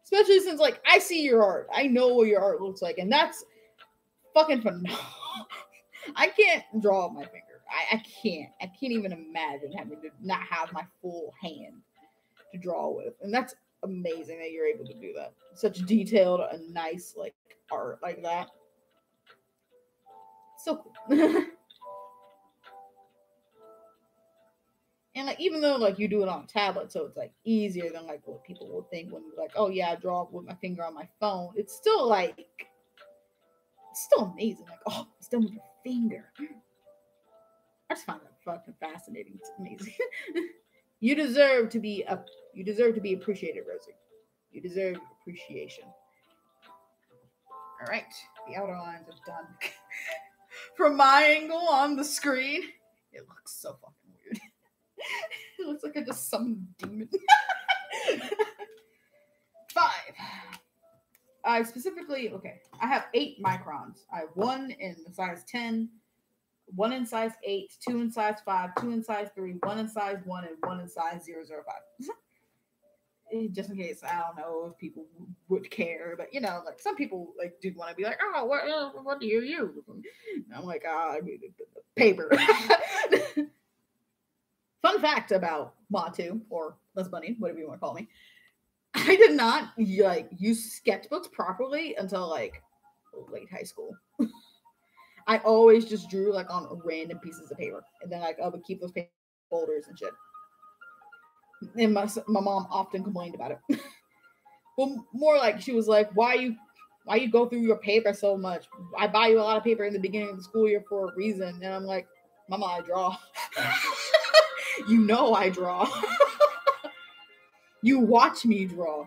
Especially since, like, I see your art. I know what your art looks like. And that's fucking phenomenal. I can't draw with my finger. I can't. I can't even imagine having to not have my full hand to draw with. And that's amazing that you're able to do that. Such detailed and nice, like, art like that. So cool. And, like, even though, like, you do it on a tablet, so it's, like, easier than, like, what people will think when you're like, oh, yeah, I draw with my finger on my phone. It's still, like, it's still amazing. Like, oh, it's done with your finger. I just find that fucking fascinating. It's amazing. You deserve to be appreciated, Rosie. You deserve appreciation. All right, the outer lines are done. From my angle on the screen, it looks so fucking weird. It looks like I just summoned a demon. 5. I have 8 microns. I have 1 in size 10, 1 in size 8, 2 in size 5, 2 in size 3, 1 in size 1, and 1 in size 005. Just in case, I don't know if people would care, but, you know, like, some people, like, do want to be like, oh, what do you use? And I'm like, I mean, paper. Fun fact about Matu, or Les Bunny, whatever you want to call me. I did not, like, use sketchbooks properly until, like, late high school. I always just drew, like, on random pieces of paper. And then, like, I would keep those paper folders and shit. And my mom often complained about it. Well, more like, she was like, why are you why you go through your paper so much? I buy you a lot of paper in the beginning of the school year for a reason. And I'm like, Mama, I draw. You know I draw. You watch me draw.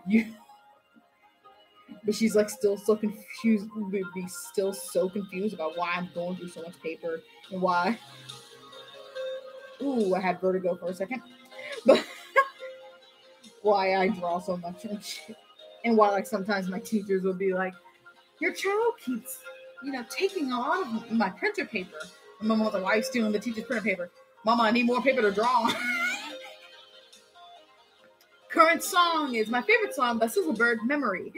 But she's like still so confused. Still so confused about why I'm going through so much paper and why. Ooh, I had vertigo for a second. But why I draw so much and shit. And why like sometimes my teachers will be like, your child keeps, taking a lot of my printer paper. And Mama was like, why are you stealing the teacher's printer paper? Mama, I need more paper to draw. Current song is my favorite song by Sizzlebird, Memory.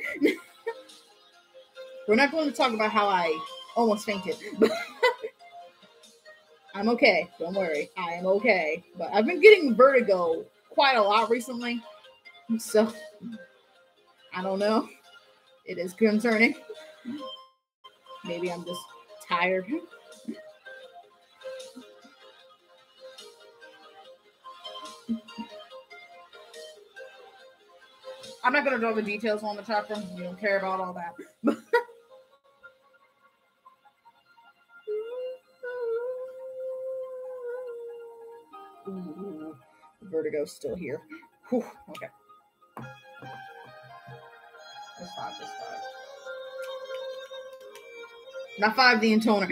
We're not going to talk about how I almost fainted. But I'm okay. Don't worry. I am okay. But I've been getting vertigo quite a lot recently. So, I don't know. It is concerning. Maybe I'm just tired. I'm not going to draw the details on the chakra. You don't care about all that. Ooh, vertigo's still here. Whew, okay. That's 5, that's 5. Not 5, the intoner.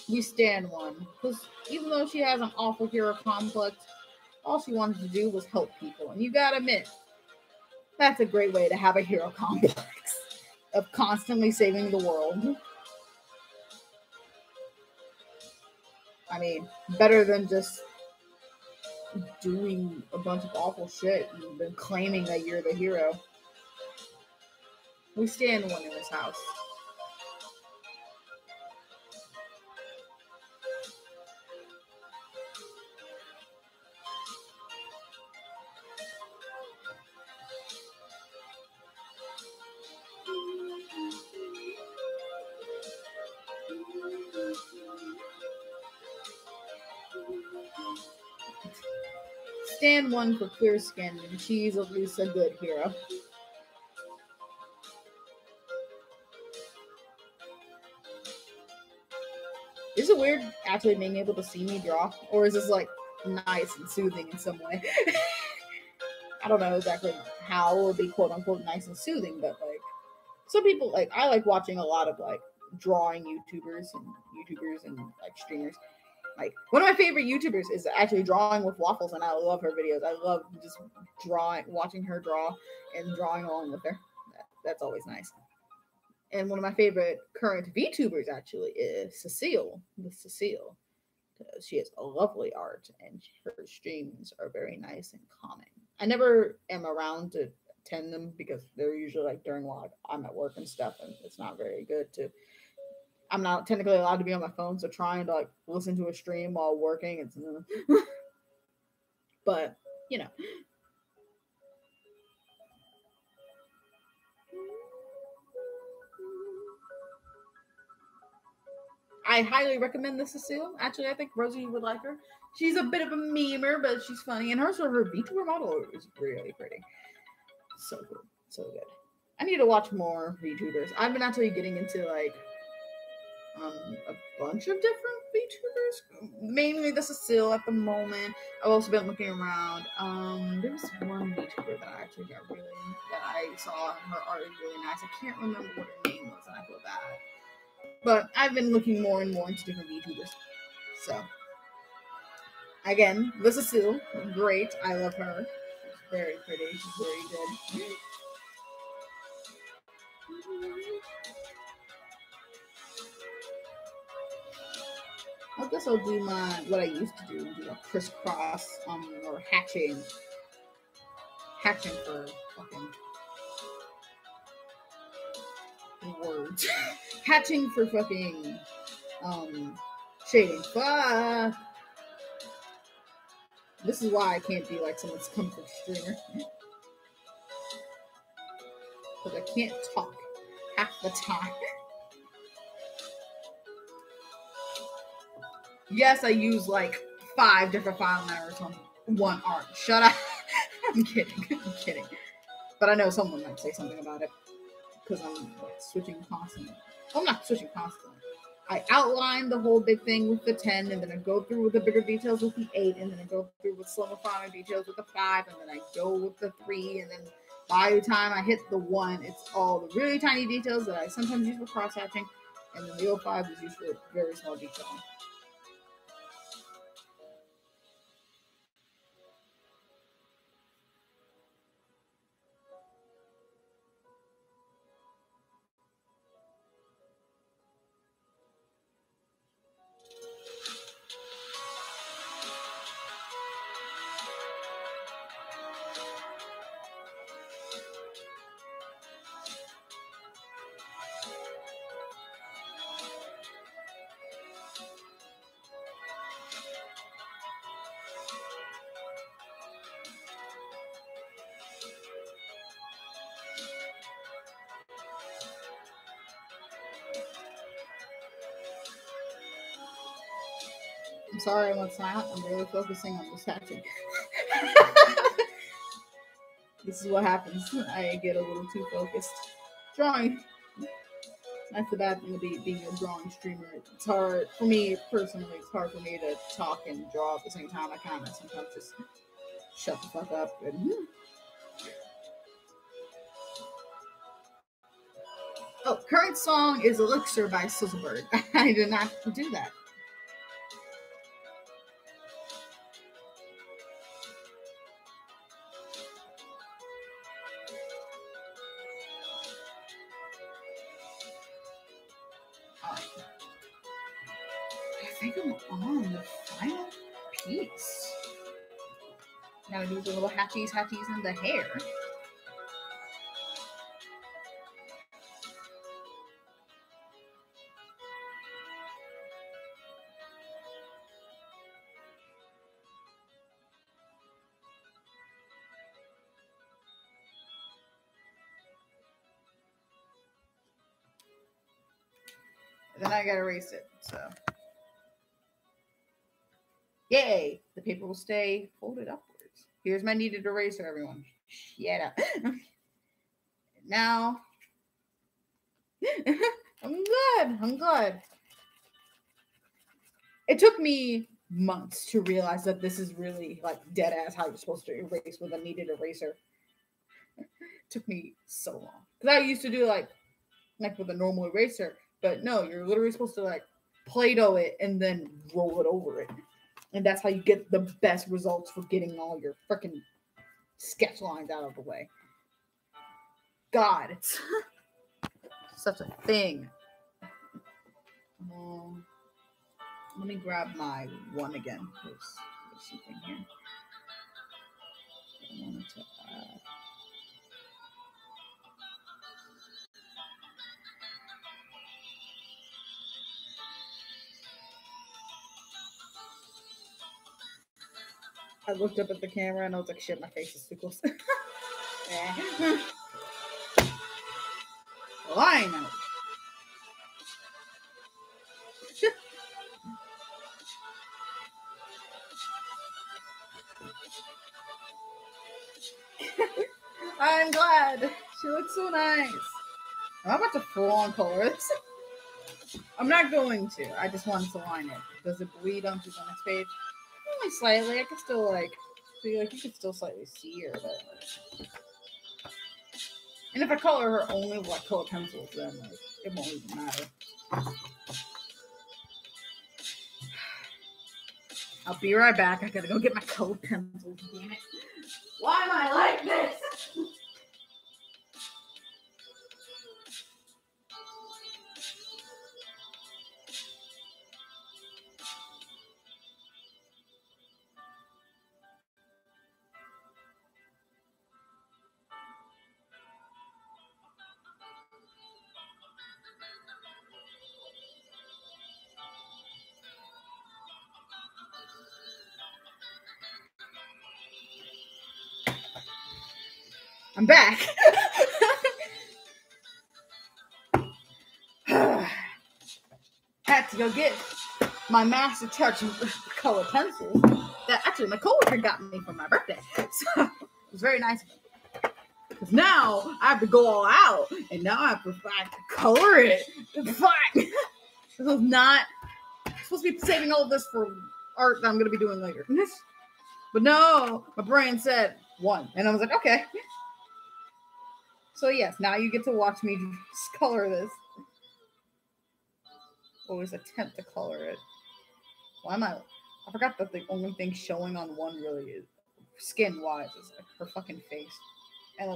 We stand one. Because even though she has an awful hero complex, all she wanted to do was help people. And you gotta admit, that's a great way to have a hero complex of constantly saving the world. I mean, better than just doing a bunch of awful shit and then claiming that you're the hero. We stand one in this house. Stand one for clear skin, and she's at least a good hero. Is it weird actually being able to see me draw? Or is this like nice and soothing in some way? I don't know exactly how it would be quote unquote nice and soothing, but like some people like I like watching a lot of like drawing YouTubers and like streamers. Like one of my favorite YouTubers is actually Drawing with Waffles, and I love her videos. I love just watching her draw and drawing along with her. That's always nice. And one of my favorite current VTubers actually is Cecile. The Cecile. She has a lovely art, and her streams are very nice and calming. I never am around to attend them because they're usually like during while I'm at work and stuff, and it's not very good to. I'm not technically allowed to be on my phone, so trying to like listen to a stream while working, it's. But you know. I highly recommend this Cecile. Actually, I think Rosie would like her. She's a bit of a memer, but she's funny, and her VTuber model is really pretty. So good, so good. I need to watch more VTubers. I've been actually getting into like a bunch of different VTubers, mainly the Cecile at the moment. I've also been looking around. There was one VTuber that I actually got really that I saw, and her art is really nice. I can't remember what her name was, and I feel bad. But I've been looking more and more into different VTubers. So, again, the Cecile, great. I love her. She's very pretty. She's very good. I guess I'll do what I used to do a crisscross or hatching for fucking words. Hatching for fucking shading. Fuck. This is why I can't be like someone's comfort streamer. Because I can't talk half the time. Yes, I use like 5 different file managers on one art. Shut up. I'm kidding. I'm kidding. But I know someone might say something about it because I'm switching constantly. I'm not switching constantly. I outline the whole big thing with the 10, and then I go through with the bigger details with the 8, and then I go through with slimmer finer details with the 5, and then I go with the 3, and then by the time I hit the 1, it's all the really tiny details that I sometimes use for cross-hatching, and then the 05 is used for very small detailing. I'm sorry I went silent. I'm really focusing on this hatching. This is what happens. I get a little too focused. Drawing. That's the bad thing of being a drawing streamer. It's hard for me personally. It's hard for me to talk and draw at the same time. I kind of sometimes just shut the fuck up and. Oh, current song is Elixir by Sizzlebird. I did not do that. I think I'm on the final piece. Now I do the little hatchies in the hair. Then I gotta erase it, so. Yay! The paper will stay folded upwards. Here's my kneaded eraser, everyone. Shut up. Now, I'm good. It took me months to realize that this is really like dead ass how you're supposed to erase with a kneaded eraser. It took me so long. Because I used to do like with a normal eraser, but no, you're literally supposed to like Play-Doh it and then roll it over it. And that's how you get the best results for getting all your freaking sketch lines out of the way. God, it's such a thing. Let me grab my 1 again. There's something here. I wanted to add. I looked up at the camera and I was like, shit, my face is too close. Well, I know. I'm glad. She looks so nice. I'm about to full on color this. I'm not going to. I just wanted to line it. Does it bleed onto the next page? Only slightly. I can still see, you can still slightly see her, but. And if I color her only with like color pencils, then it won't even matter. I'll be right back. I gotta go get my color pencils. Damn it! Why am I like this? I'm back. Had to go get my Master Touch color pencil that actually my coworker got me for my birthday. So it was very nice of him. Because now I have to go all out, and now I have to color it. Fuck. This was not supposed to be saving all of this for art that I'm going to be doing later. But no, my brain said 1, and I was like, okay. So yes, now you get to watch me color this. Always attempt to color it. Why am I forgot that the only thing showing on one really is skin wise is like her fucking face and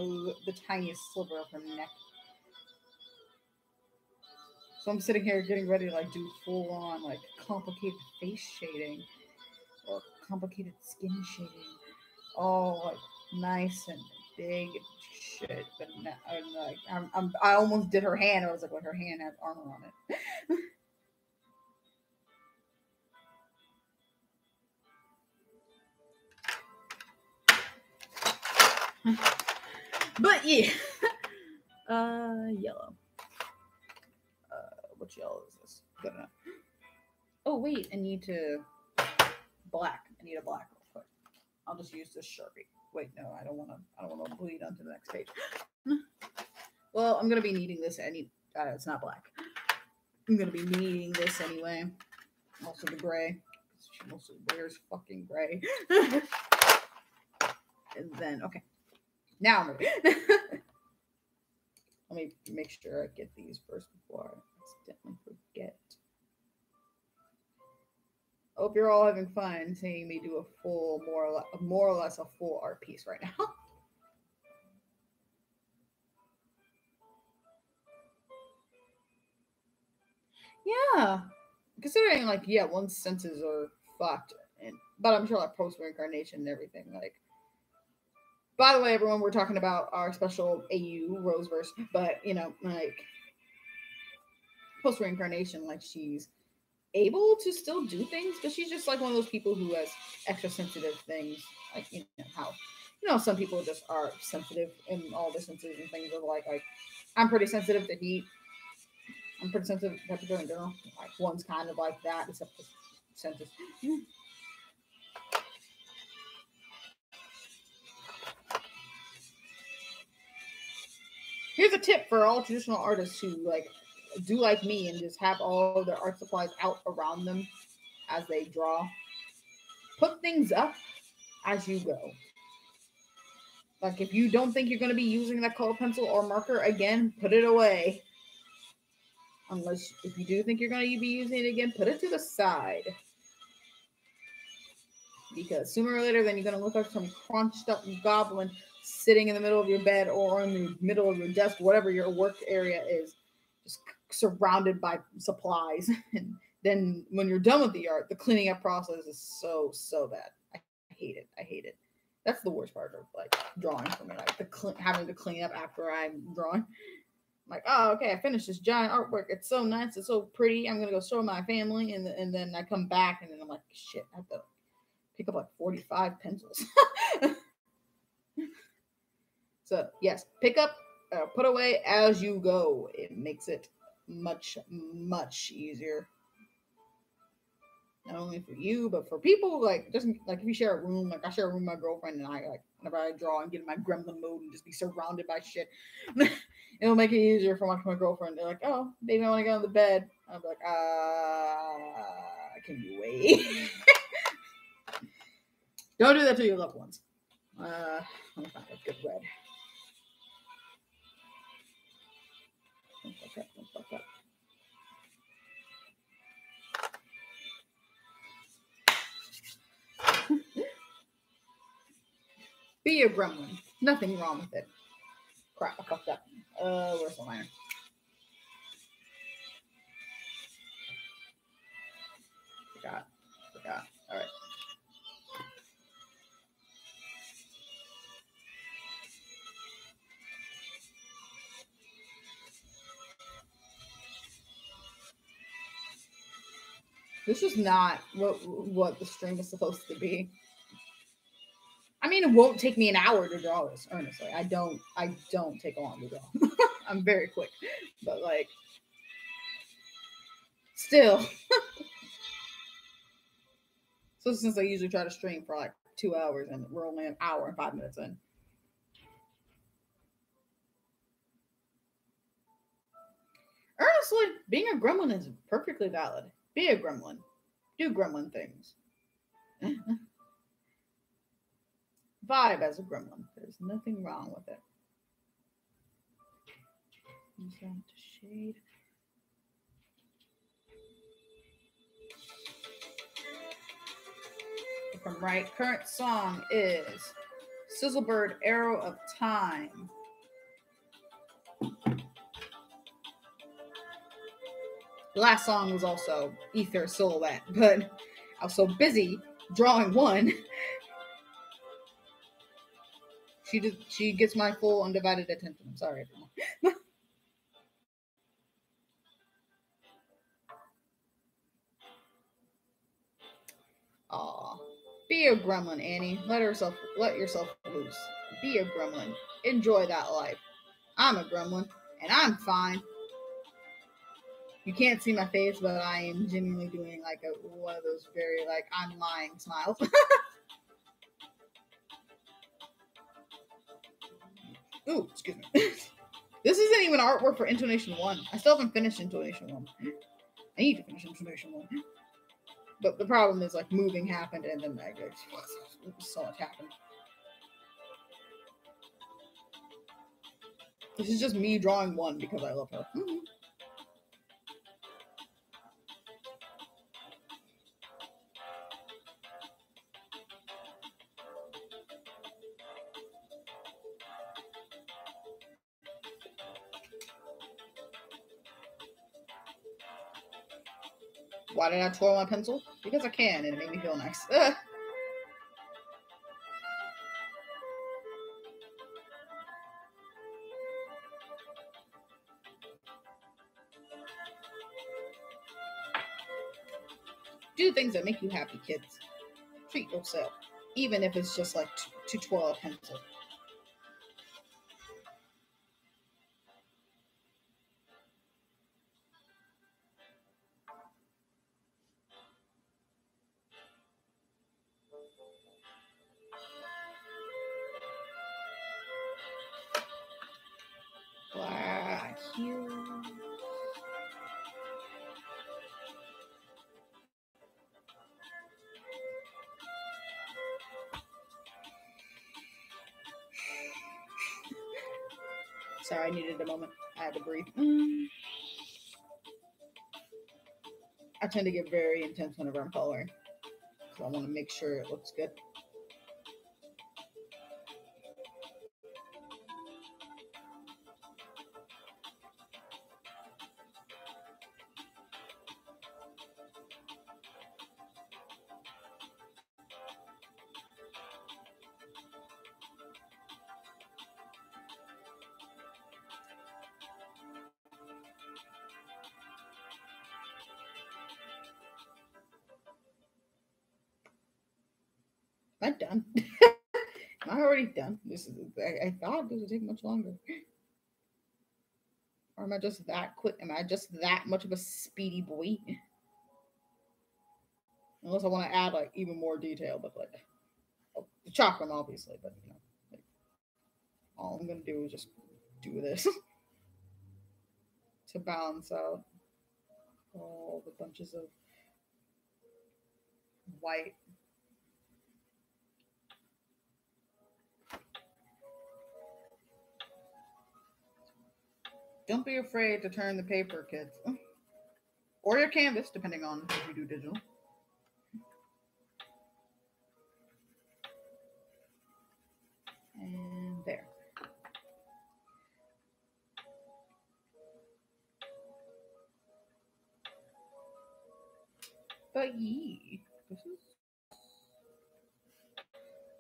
the tiniest sliver of her neck. So I'm sitting here getting ready to like do full on like complicated face shading or complicated skin shading. All like nice and big and shit. But I almost did her hand. I was like, well, her hand has armor on it. But yeah. Yellow. Which yellow is this? Good enough. Oh wait, I need black. I need a black real quick. I'll just use this Sharpie. Wait, no, I don't want to bleed onto the next page. Well, I'm gonna be needing this. It's not black. I'm gonna be needing this anyway. Also the gray. She mostly wears fucking gray. And then okay. Now I'm ready. Let me make sure I get these first before I accidentally forget. I hope you're all having fun seeing me do a full, more or less a full art piece right now. Yeah, considering like one's senses are fucked, but I'm sure like post reincarnation and everything like. By the way, everyone, we're talking about our special AU Roseverse, but like post reincarnation, like she's able to still do things, but she's just like one of those people who has extra sensitive things, like how some people just are sensitive in all their senses and things. Of like I'm pretty sensitive to heat. I'm pretty sensitive to temperature in general. Like one's kind of like that, except the senses. Here's a tip for all traditional artists who like do like me and just have all of their art supplies out around them as they draw. Put things up as you go. Like if you don't think you're going to be using that color pencil or marker again, put it away. Unless if you do think you're going to be using it again, put it to the side. Because sooner or later, then you're going to look like some crunched up goblin sitting in the middle of your bed or in the middle of your desk, whatever your work area is, just surrounded by supplies. And then when you're done with the art, the cleaning up process is so bad. I hate it. I hate it. That's the worst part of like drawing for me, like having to clean up after I'm drawing. I'm like, oh, okay, I finished this giant artwork. It's so nice. It's so pretty. I'm gonna go show my family, and then I come back, and then I'm like, shit, I have to pick up like 45 pencils. So yes, pick up, put away as you go. It makes it much easier. Not only for you, but for people like just like if you share a room, like I share a room with my girlfriend, and I like whenever I draw and get in my gremlin mode and just be surrounded by shit, it'll make it easier for my girlfriend. They're like, "Oh, baby, I want to get on the bed." I'll be like, can you wait?" Don't do that to your loved ones. Let me find a good red. Don't fuck up. Be a gremlin. Nothing wrong with it. Crap, I fucked up. Where's the liner? Forgot. All right. This is not what the string is supposed to be. I mean, it won't take me an hour to draw this. Honestly, I don't take long to draw. I'm very quick, but like, still. So since I usually try to stream for like 2 hours and we're only an hour and 5 minutes in. Honestly, being a gremlin is perfectly valid. Be a gremlin. Do gremlin things. Vibe as a gremlin. There's nothing wrong with it. Use that to shade. If I'm right, current song is Sizzlebird Arrow of Time. The last song was also Ether Silhouette, but I was so busy drawing one. She gets my full undivided attention. I'm sorry, everyone. Aw. Be a gremlin, Annie. Let yourself loose. Be a gremlin. Enjoy that life. I'm a gremlin, and I'm fine. You can't see my face, but I am genuinely doing like one of those very like I'm lying smiles. Ooh, excuse me. This isn't even artwork for Intonation 1. I still haven't finished Intonation 1. I need to finish Intonation 1. But the problem is like moving happened and then like so much happened. This is just me drawing one because I love her. Mm-hmm. Why did I twirl my pencil? Because I can, and it made me feel nice. Do things that make you happy, kids. Treat yourself, even if it's just like to twirl a pencil. Black hue. Sorry, I needed a moment. I had to breathe. I tend to get very intense whenever I'm coloring. So I want to make sure it looks good. Am I done? Am I already done? I thought this would take much longer. Or am I just that quick? Am I just that much of a speedy boy? Unless I want to add like even more detail, but like the chakram obviously, but you know, like, all I'm gonna do is just do this to balance out all the bunches of white. Don't be afraid to turn the paper, kids. Or your canvas, depending on if you do digital. And there. But yee, this is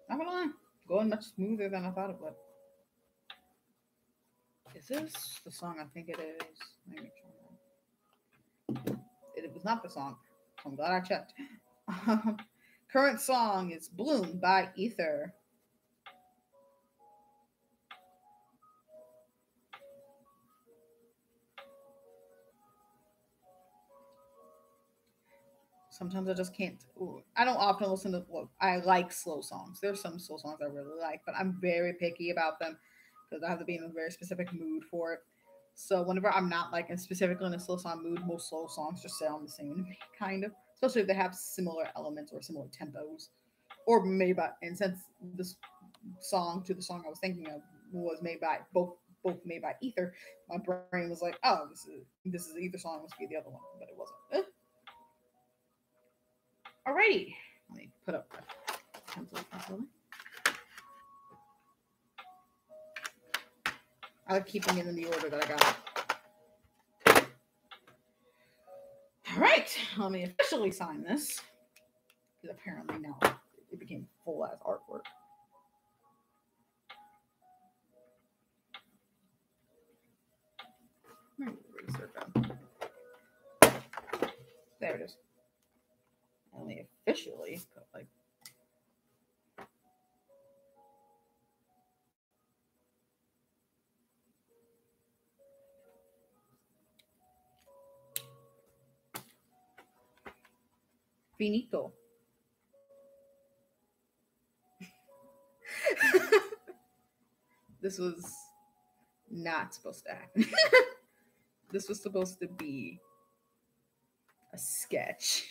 not gonna lie, going much smoother than I thought it would. Is this the song I think it is? Let me try. It was not the song. So I'm glad I checked. Current song is Bloom by Ether. Sometimes I just can't. I don't often listen to. Well, I like slow songs. There's some slow songs I really like, but I'm very picky about them because I have to be in a very specific mood for it. So whenever I'm not like specifically in a slow song mood, most slow songs just sound the same to me, kind of. Especially if they have similar elements or similar tempos, or made by. And since this song to the song I was thinking of was made by both made by Ether, my brain was like, oh, this is the Ether song. Must be the other one, but it wasn't. Alrighty, let me put up the pencil. I like keeping it in the order that I got it. All right, let me officially sign this because apparently now it became full ass artwork. There it is. Let me officially put like. Finito. This was not supposed to happen. This was supposed to be a sketch.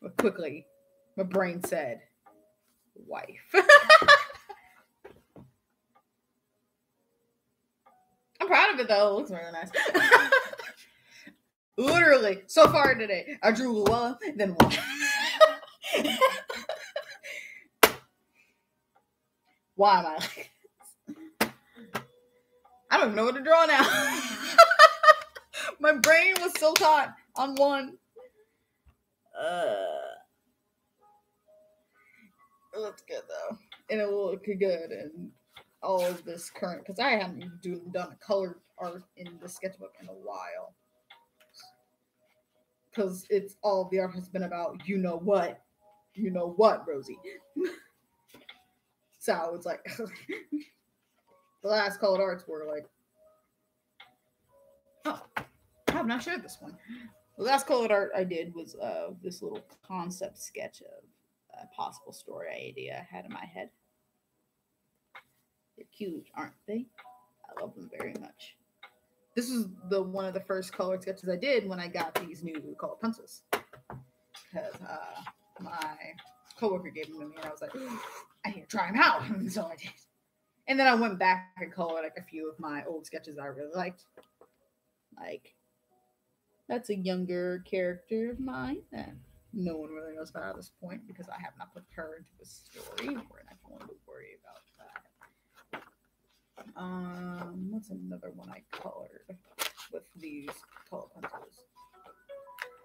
But quickly, my brain said, wife. I'm proud of it though. It looks really nice. Literally, so far today, I drew one, then one. Why am I like this? I don't even know what to draw now. My brain was so caught on one. It looks good though, and it will look good and all of this current because I haven't done a colored art in the sketchbook in a while. Because it's all the art has been about you know what, Rosie. So it's like the last colored arts were like, oh, I have not shared this one. The last colored art I did was this little concept sketch of a possible story idea I had in my head. They're cute, aren't they? I love them very much. This is one of the first colored sketches I did when I got these new colored pencils. Because my coworker gave them to me, and I was like, I need to try them out. And so I did. And then I went back and colored like a few of my old sketches I really liked. Like, that's a younger character of mine that no one really knows about at this point because I have not put her into the story. We're not going to worry about that. What's another one I colored with these color pencils?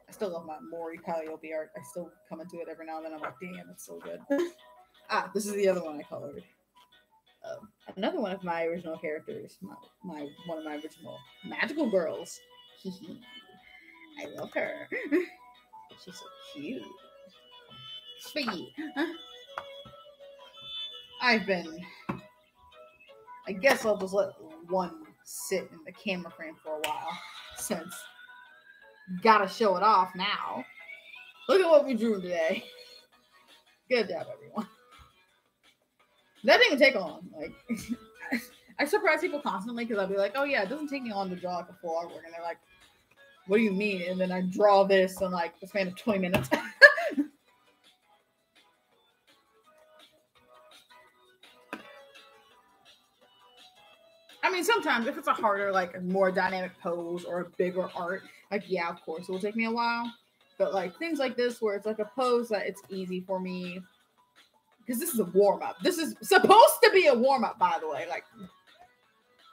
I still love my Maury Calliope art. I still come into it every now and then. I'm like, damn, it's so good. This is the other one I colored. Another one of my original characters, one of my original magical girls. I love her. She's so cute. Sweet. I guess I'll just let one sit in the camera frame for a while since gotta show it off now. Look at what we drew today. Good job, everyone. That didn't even take long. Like, I surprise people constantly because I'll be like, oh yeah, it doesn't take me long to draw like a full artwork. And they're like, what do you mean? And then I draw this in like the span of 20 minutes. I mean, sometimes if it's a harder, like more dynamic pose or a bigger art, like, yeah, of course, it will take me a while. But like things like this where it's like a pose that it's easy for me. Because this is a warm-up. This is supposed to be a warm-up, by the way. Like,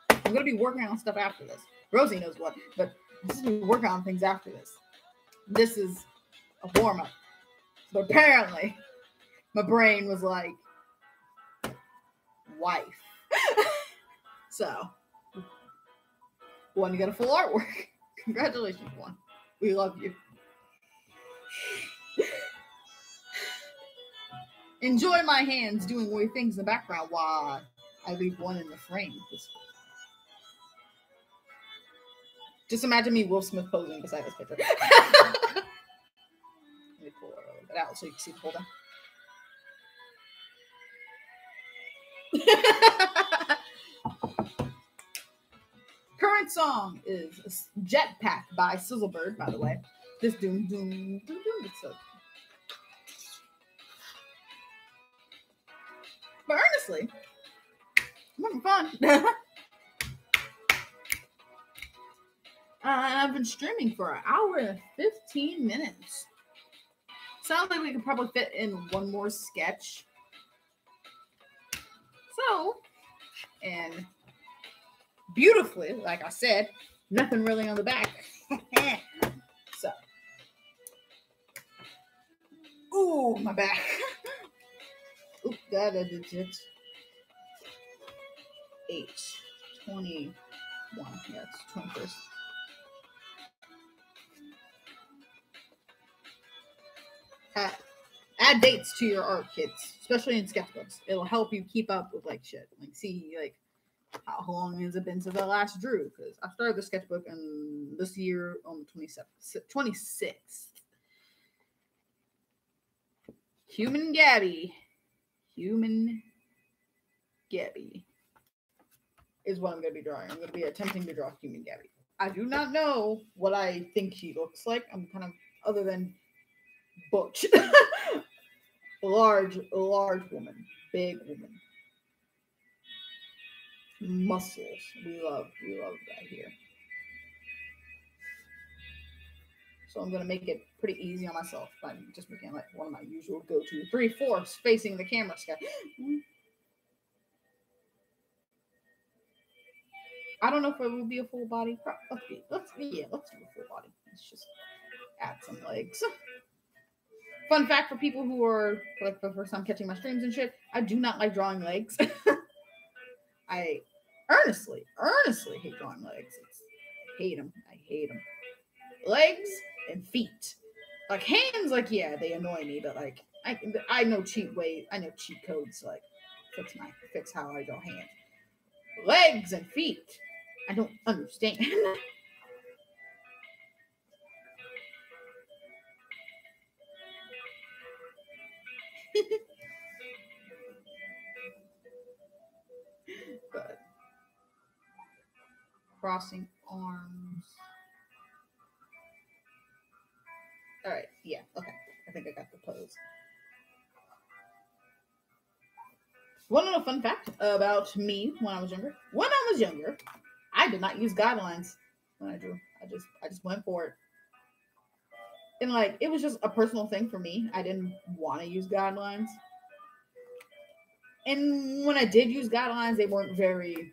I'm going to be working on stuff after this. Rosie knows what, but this is me working on things after this. This is a warm-up. But apparently, my brain was like, wife. So, one, you got a full artwork. Congratulations, one. We love you. Enjoy my hands doing weird things in the background while I leave one in the frame. Just imagine me, Will Smith, posing beside this picture. pull it out so you can see the whole thing. Current song is Jetpack by Sizzlebird, by the way. This doom doom doom doom. It's so. But earnestly, I'm having fun. I've been streaming for an hour and 15 minutes. Sounds like we could probably fit in one more sketch. So, and beautifully, like I said, nothing really on the back. So, ooh, my back. Oop, that is it. 8/21. Yeah, it's 21st. Add dates to your art, kids, especially in sketchbooks. It'll help you keep up with like shit. Like see like how long has it been since I last drew? Because I started the sketchbook in this year on the 26th. Human Gabby is what I'm going to be drawing. I'm going to be attempting to draw Human Gabby. I do not know what I think she looks like. I'm kind of, other than butch. large woman, big woman. Muscles. We love that here. So I'm going to make it pretty easy on myself by just making like one of my usual go-to 3/4 facing the camera sketch. I don't know if it will be a full body. Let's do a full body. Let's just add some legs. Fun fact for people who are like the first time catching my streams and shit, I do not like drawing legs. I earnestly hate drawing legs. I hate them. Legs and feet. Like hands, like yeah, they annoy me, but like I know cheat codes to like fix how I draw hands. Legs and feet, I don't understand. But crossing arms. All right, yeah, okay. I think I got the pose. Want to know a fun fact about me when I was younger? When I was younger, I did not use guidelines when I drew. I just went for it. And like it was just a personal thing for me. I didn't want to use guidelines. And when I did use guidelines, they weren't very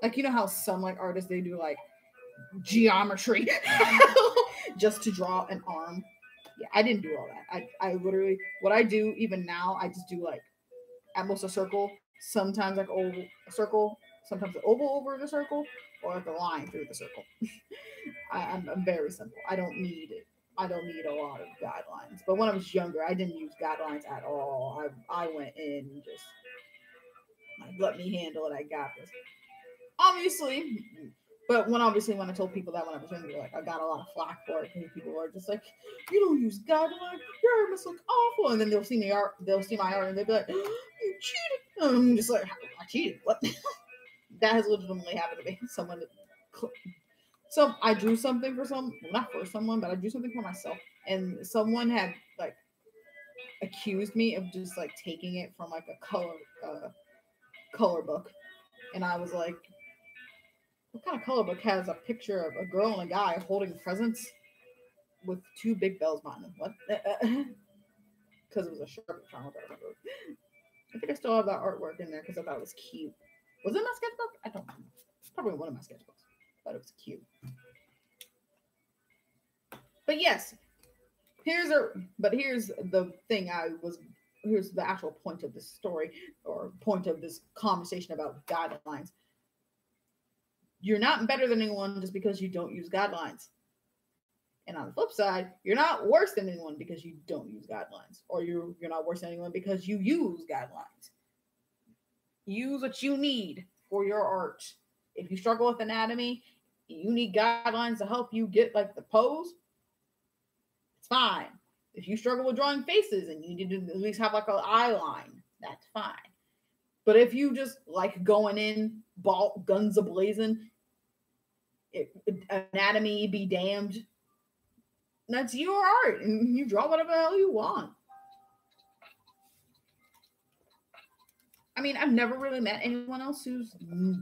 like you know how some like artists they do like geometry just to draw an arm. Yeah, I didn't do all that. I literally what I do even now, I just do like at most a circle, sometimes like oval, a circle, sometimes an oval over the circle, or like a line through the circle. I'm very simple. I don't need a lot of guidelines. But when I was younger, I didn't use guidelines at all. I went in and just like, let me handle it. I got this. Obviously, but when I told people that when I was younger, like I got a lot of flack for it because people are just like, "You don't use guidelines. Your art must look awful." And then they'll see my art, and they'll be like, "You cheated." And I'm just like, "I cheated? What?" That has legitimately happened to me. So I drew something for not for someone, but I drew something for myself, and someone had like accused me of just like taking it from like a color book, and I was like, what kind of color book has a picture of a girl and a guy holding presents with two big bells behind them? What? Because it was a Sharpie channel. I think I still have that artwork in there because I thought it was cute. Was it my sketchbook? I don't know. It's probably one of my sketchbooks. I thought it was cute. But yes, here's the thing. Here's the actual point of this story or point of this conversation about guidelines. You're not better than anyone just because you don't use guidelines. And on the flip side, you're not worse than anyone because you don't use guidelines. Or you're not worse than anyone because you use guidelines. Use what you need for your art. If you struggle with anatomy, you need guidelines to help you get like the pose. It's fine. If you struggle with drawing faces and you need to at least have like an eye line, that's fine. But if you just like going in, guns a blazing, anatomy be damned, that's your art, and you draw whatever the hell you want. I mean, I've never really met anyone else who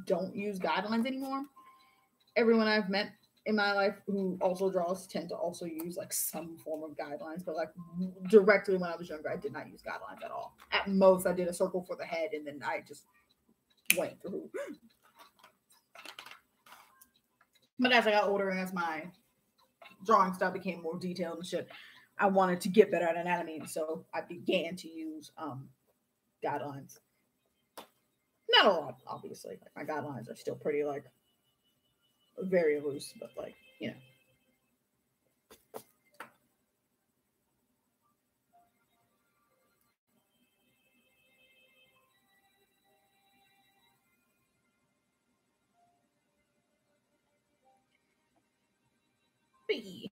don't use guidelines anymore. Everyone I've met in my life who also draws tend to also use like some form of guidelines, but like directly when I was younger, I did not use guidelines at all. At most, I did a circle for the head, and then I just went through. But as I got older and as my drawing style became more detailed and shit, I wanted to get better at anatomy, so I began to use guidelines. Not a lot, obviously. Like my guidelines are still pretty like very loose, but like, you know. B.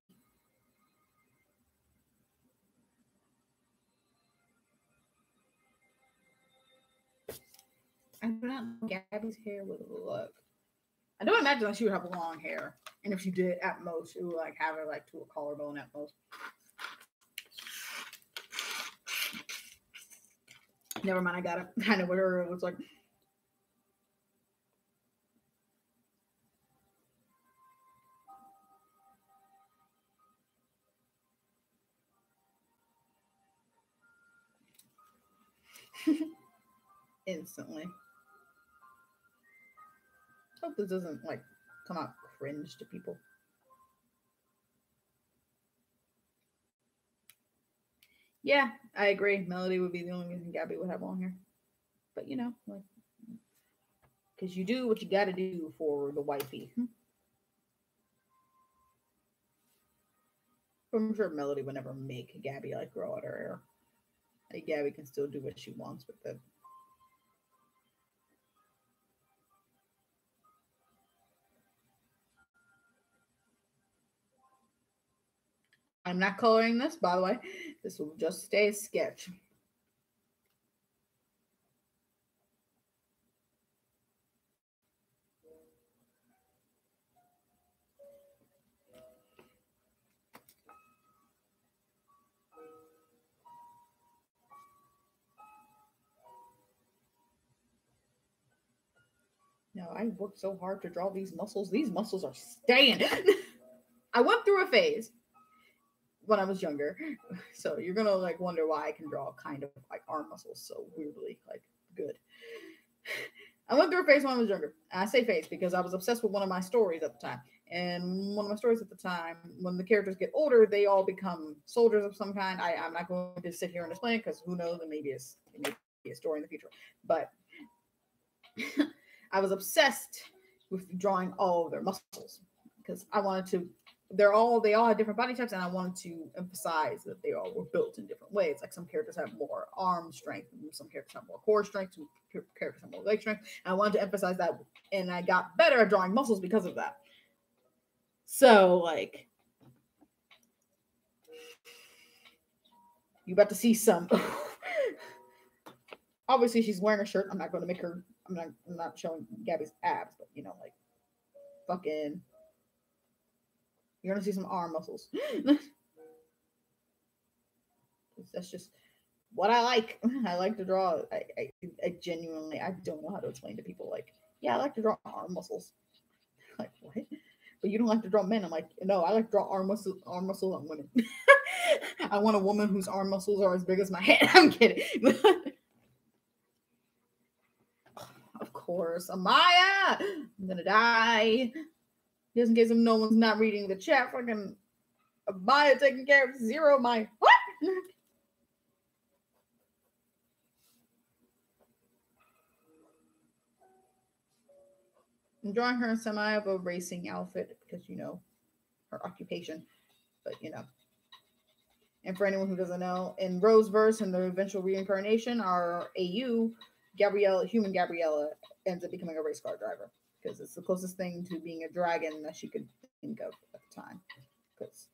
I do not know Gabby's hair would look. I don't imagine that she would have long hair, and if she did, at most, she would like have it like to a collarbone at most. Never mind, I got it. I know what her looks like. Instantly. Hope this doesn't like come out cringe to people. Yeah, I agree. Melody would be the only reason Gabby would have long hair. But you know, like, because you do what you got to do for the wifey. I'm sure Melody would never make Gabby like grow out her hair. Like, Gabby can still do what she wants with it. I'm not coloring this, by the way. This will just stay a sketch. No, I worked so hard to draw these muscles. These muscles are staying. I went through a phase when I was younger. So you're gonna like wonder why I can draw kind of like arm muscles so weirdly like good. I went through a phase when I was younger. And I say phase because I was obsessed with one of my stories at the time. And one of my stories at the time, when the characters get older, they all become soldiers of some kind. I'm not going to sit here and explain it because who knows, it may be a story in the future. But I was obsessed with drawing all of their muscles because I wanted to. They all have different body types, and I wanted to emphasize that they all were built in different ways. Like some characters have more arm strength, and some characters have more core strength, some characters have more leg strength. And I wanted to emphasize that, and I got better at drawing muscles because of that. So, like, you about to see some. Obviously, she's wearing a shirt. I'm not going to make her. I'm not showing Gabby's abs, but you know, like, fucking. You're gonna see some arm muscles. That's just what I like. I like to draw. I genuinely I don't know how to explain to people. Like, yeah, I like to draw arm muscles. Like what? But you don't like to draw men. I'm like, no, I like to draw arm muscles on women. I want a woman whose arm muscles are as big as my head. I'm kidding. Of course, Amaya. I'm gonna die. Just in case if no one's not reading the chat, fucking Amaya taking care of Zero. My what? I'm drawing her in semi of a racing outfit because you know her occupation, but you know. And for anyone who doesn't know, in Roseverse and the eventual reincarnation, our AU human Gabriella, ends up becoming a race car driver because it's the closest thing to being a dragon that she could think of at the time. Because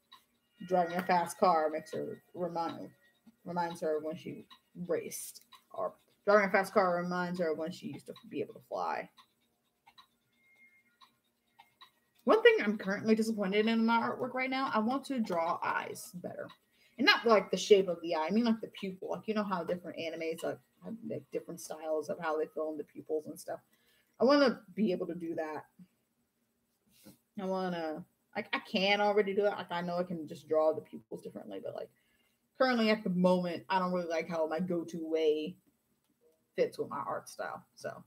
Driving a fast car makes her reminds her when she raced, or driving a fast car reminds her when she used to be able to fly. One thing I'm currently disappointed in my artwork right now, I want to draw eyes better. And not like the shape of the eye, I mean like the pupil. Like you know how different animes have like different styles of how they fill in the pupils and stuff. I want to be able to do that. I want to like I can already do it. Like I know I can just draw the pupils differently, but like currently at the moment, I don't really like how my go-to way fits with my art style. So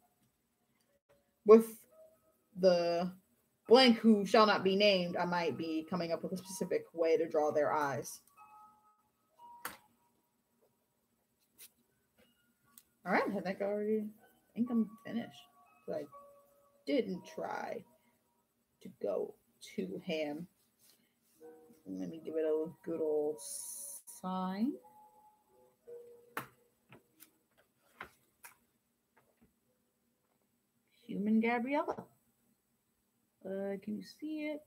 with the blank who shall not be named, I might be coming up with a specific way to draw their eyes. All right, I think I'm finished. But I didn't try to go too ham. Let me give it a good old sign. Human Gabriella. Can you see it?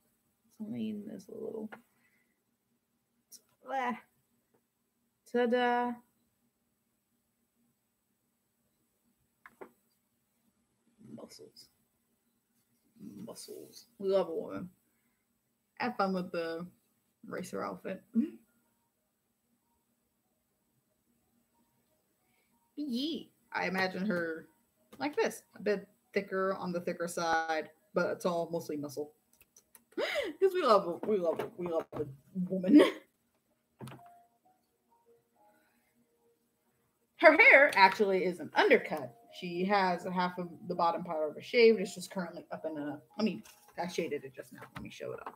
Something this a little. Ta-da! Muscles. We love a woman. Have fun with the racer outfit. Yee. I imagine her like this, a bit thicker on the thicker side, but it's all mostly muscle. Because we love a woman. Her hair actually is an undercut. She has half of the bottom part of her shaved. It's just currently up in a. I shaded it just now. Let me show it off.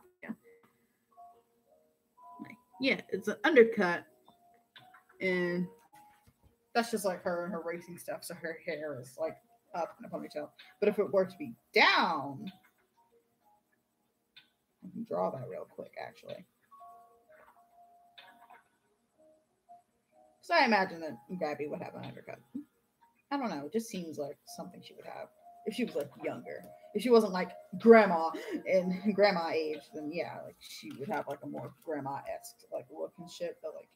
Yeah, it's an undercut, and that's just like her and her racing stuff. So her hair is like up in a ponytail. But if it were to be down, I can draw that real quick actually. So I imagine that Gabby would have an undercut. I don't know. It just seems like something she would have if she was like younger. If she wasn't like grandma and grandma age, then yeah, like she would have like a more grandma esque like look and shit. But like